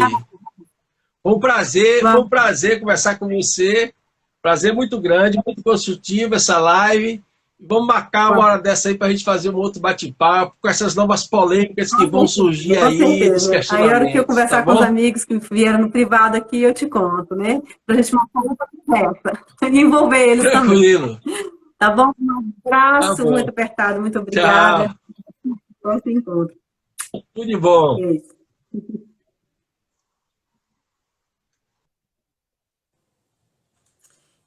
Foi um prazer conversar com você. Prazer muito grande, muito construtivo essa live. Vamos marcar uma hora dessa aí para a gente fazer um outro bate-papo com essas novas polêmicas que vão surgir Com aí dos certeza. Aí, a hora que eu questionamentos, tá conversar com os bom? amigos que vieram no privado aqui, eu te conto, né? Pra gente marcar outra conversa. E envolver eles também. Tranquilo. Tá bom? Um Tá abraço muito bom. apertado. Muito Tchau. obrigada. Próximo encontro. Tudo de bom. Beijo.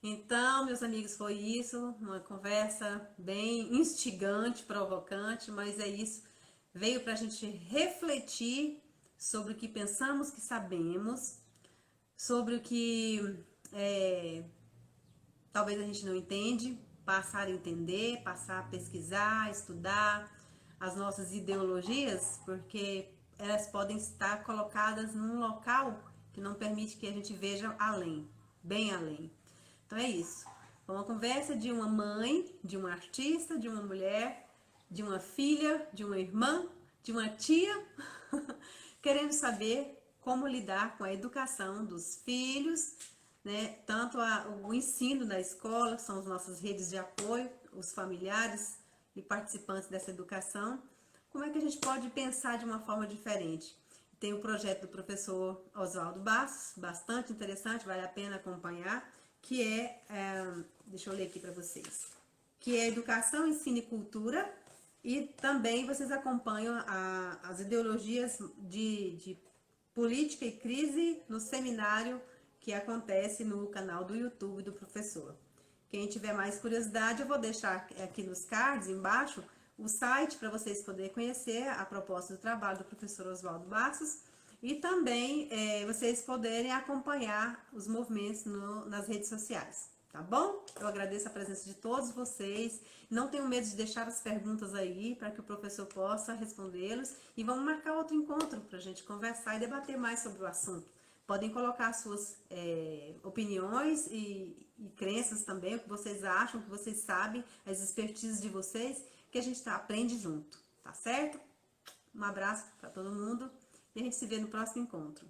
Então, meus amigos, foi isso. Uma conversa bem instigante, provocante, mas é isso. Veio para a gente refletir sobre o que pensamos que sabemos, sobre o que talvez a gente não entende, passar a entender, passar a pesquisar, estudar as nossas ideologias, porque elas podem estar colocadas num local que não permite que a gente veja além, bem além. Então é isso. Foi uma conversa de uma mãe, de uma artista, de uma mulher, de uma filha, de uma irmã, de uma tia, querendo saber como lidar com a educação dos filhos, né? Tanto o ensino da escola, que são as nossas redes de apoio, os familiares e participantes dessa educação, como é que a gente pode pensar de uma forma diferente. Tem o projeto do professor Oswaldo Bastos, bastante interessante, vale a pena acompanhar, que deixa eu ler aqui para vocês, que é Educação, Ensino e Cultura, e também vocês acompanham as ideologias de política e crise no seminário que acontece no canal do YouTube do professor. Quem tiver mais curiosidade, eu vou deixar aqui nos cards embaixo o site para vocês poderem conhecer a proposta do trabalho do professor Oswaldo Bastos e também vocês poderem acompanhar os movimentos nas redes sociais, tá bom? Eu agradeço a presença de todos vocês, não tenho medo de deixar as perguntas aí para que o professor possa respondê-los e vamos marcar outro encontro para a gente conversar e debater mais sobre o assunto. Podem colocar suas opiniões e crenças também, o que vocês acham, o que vocês sabem, as expertises de vocês, que a gente aprende junto, tá certo? Um abraço para todo mundo e a gente se vê no próximo encontro.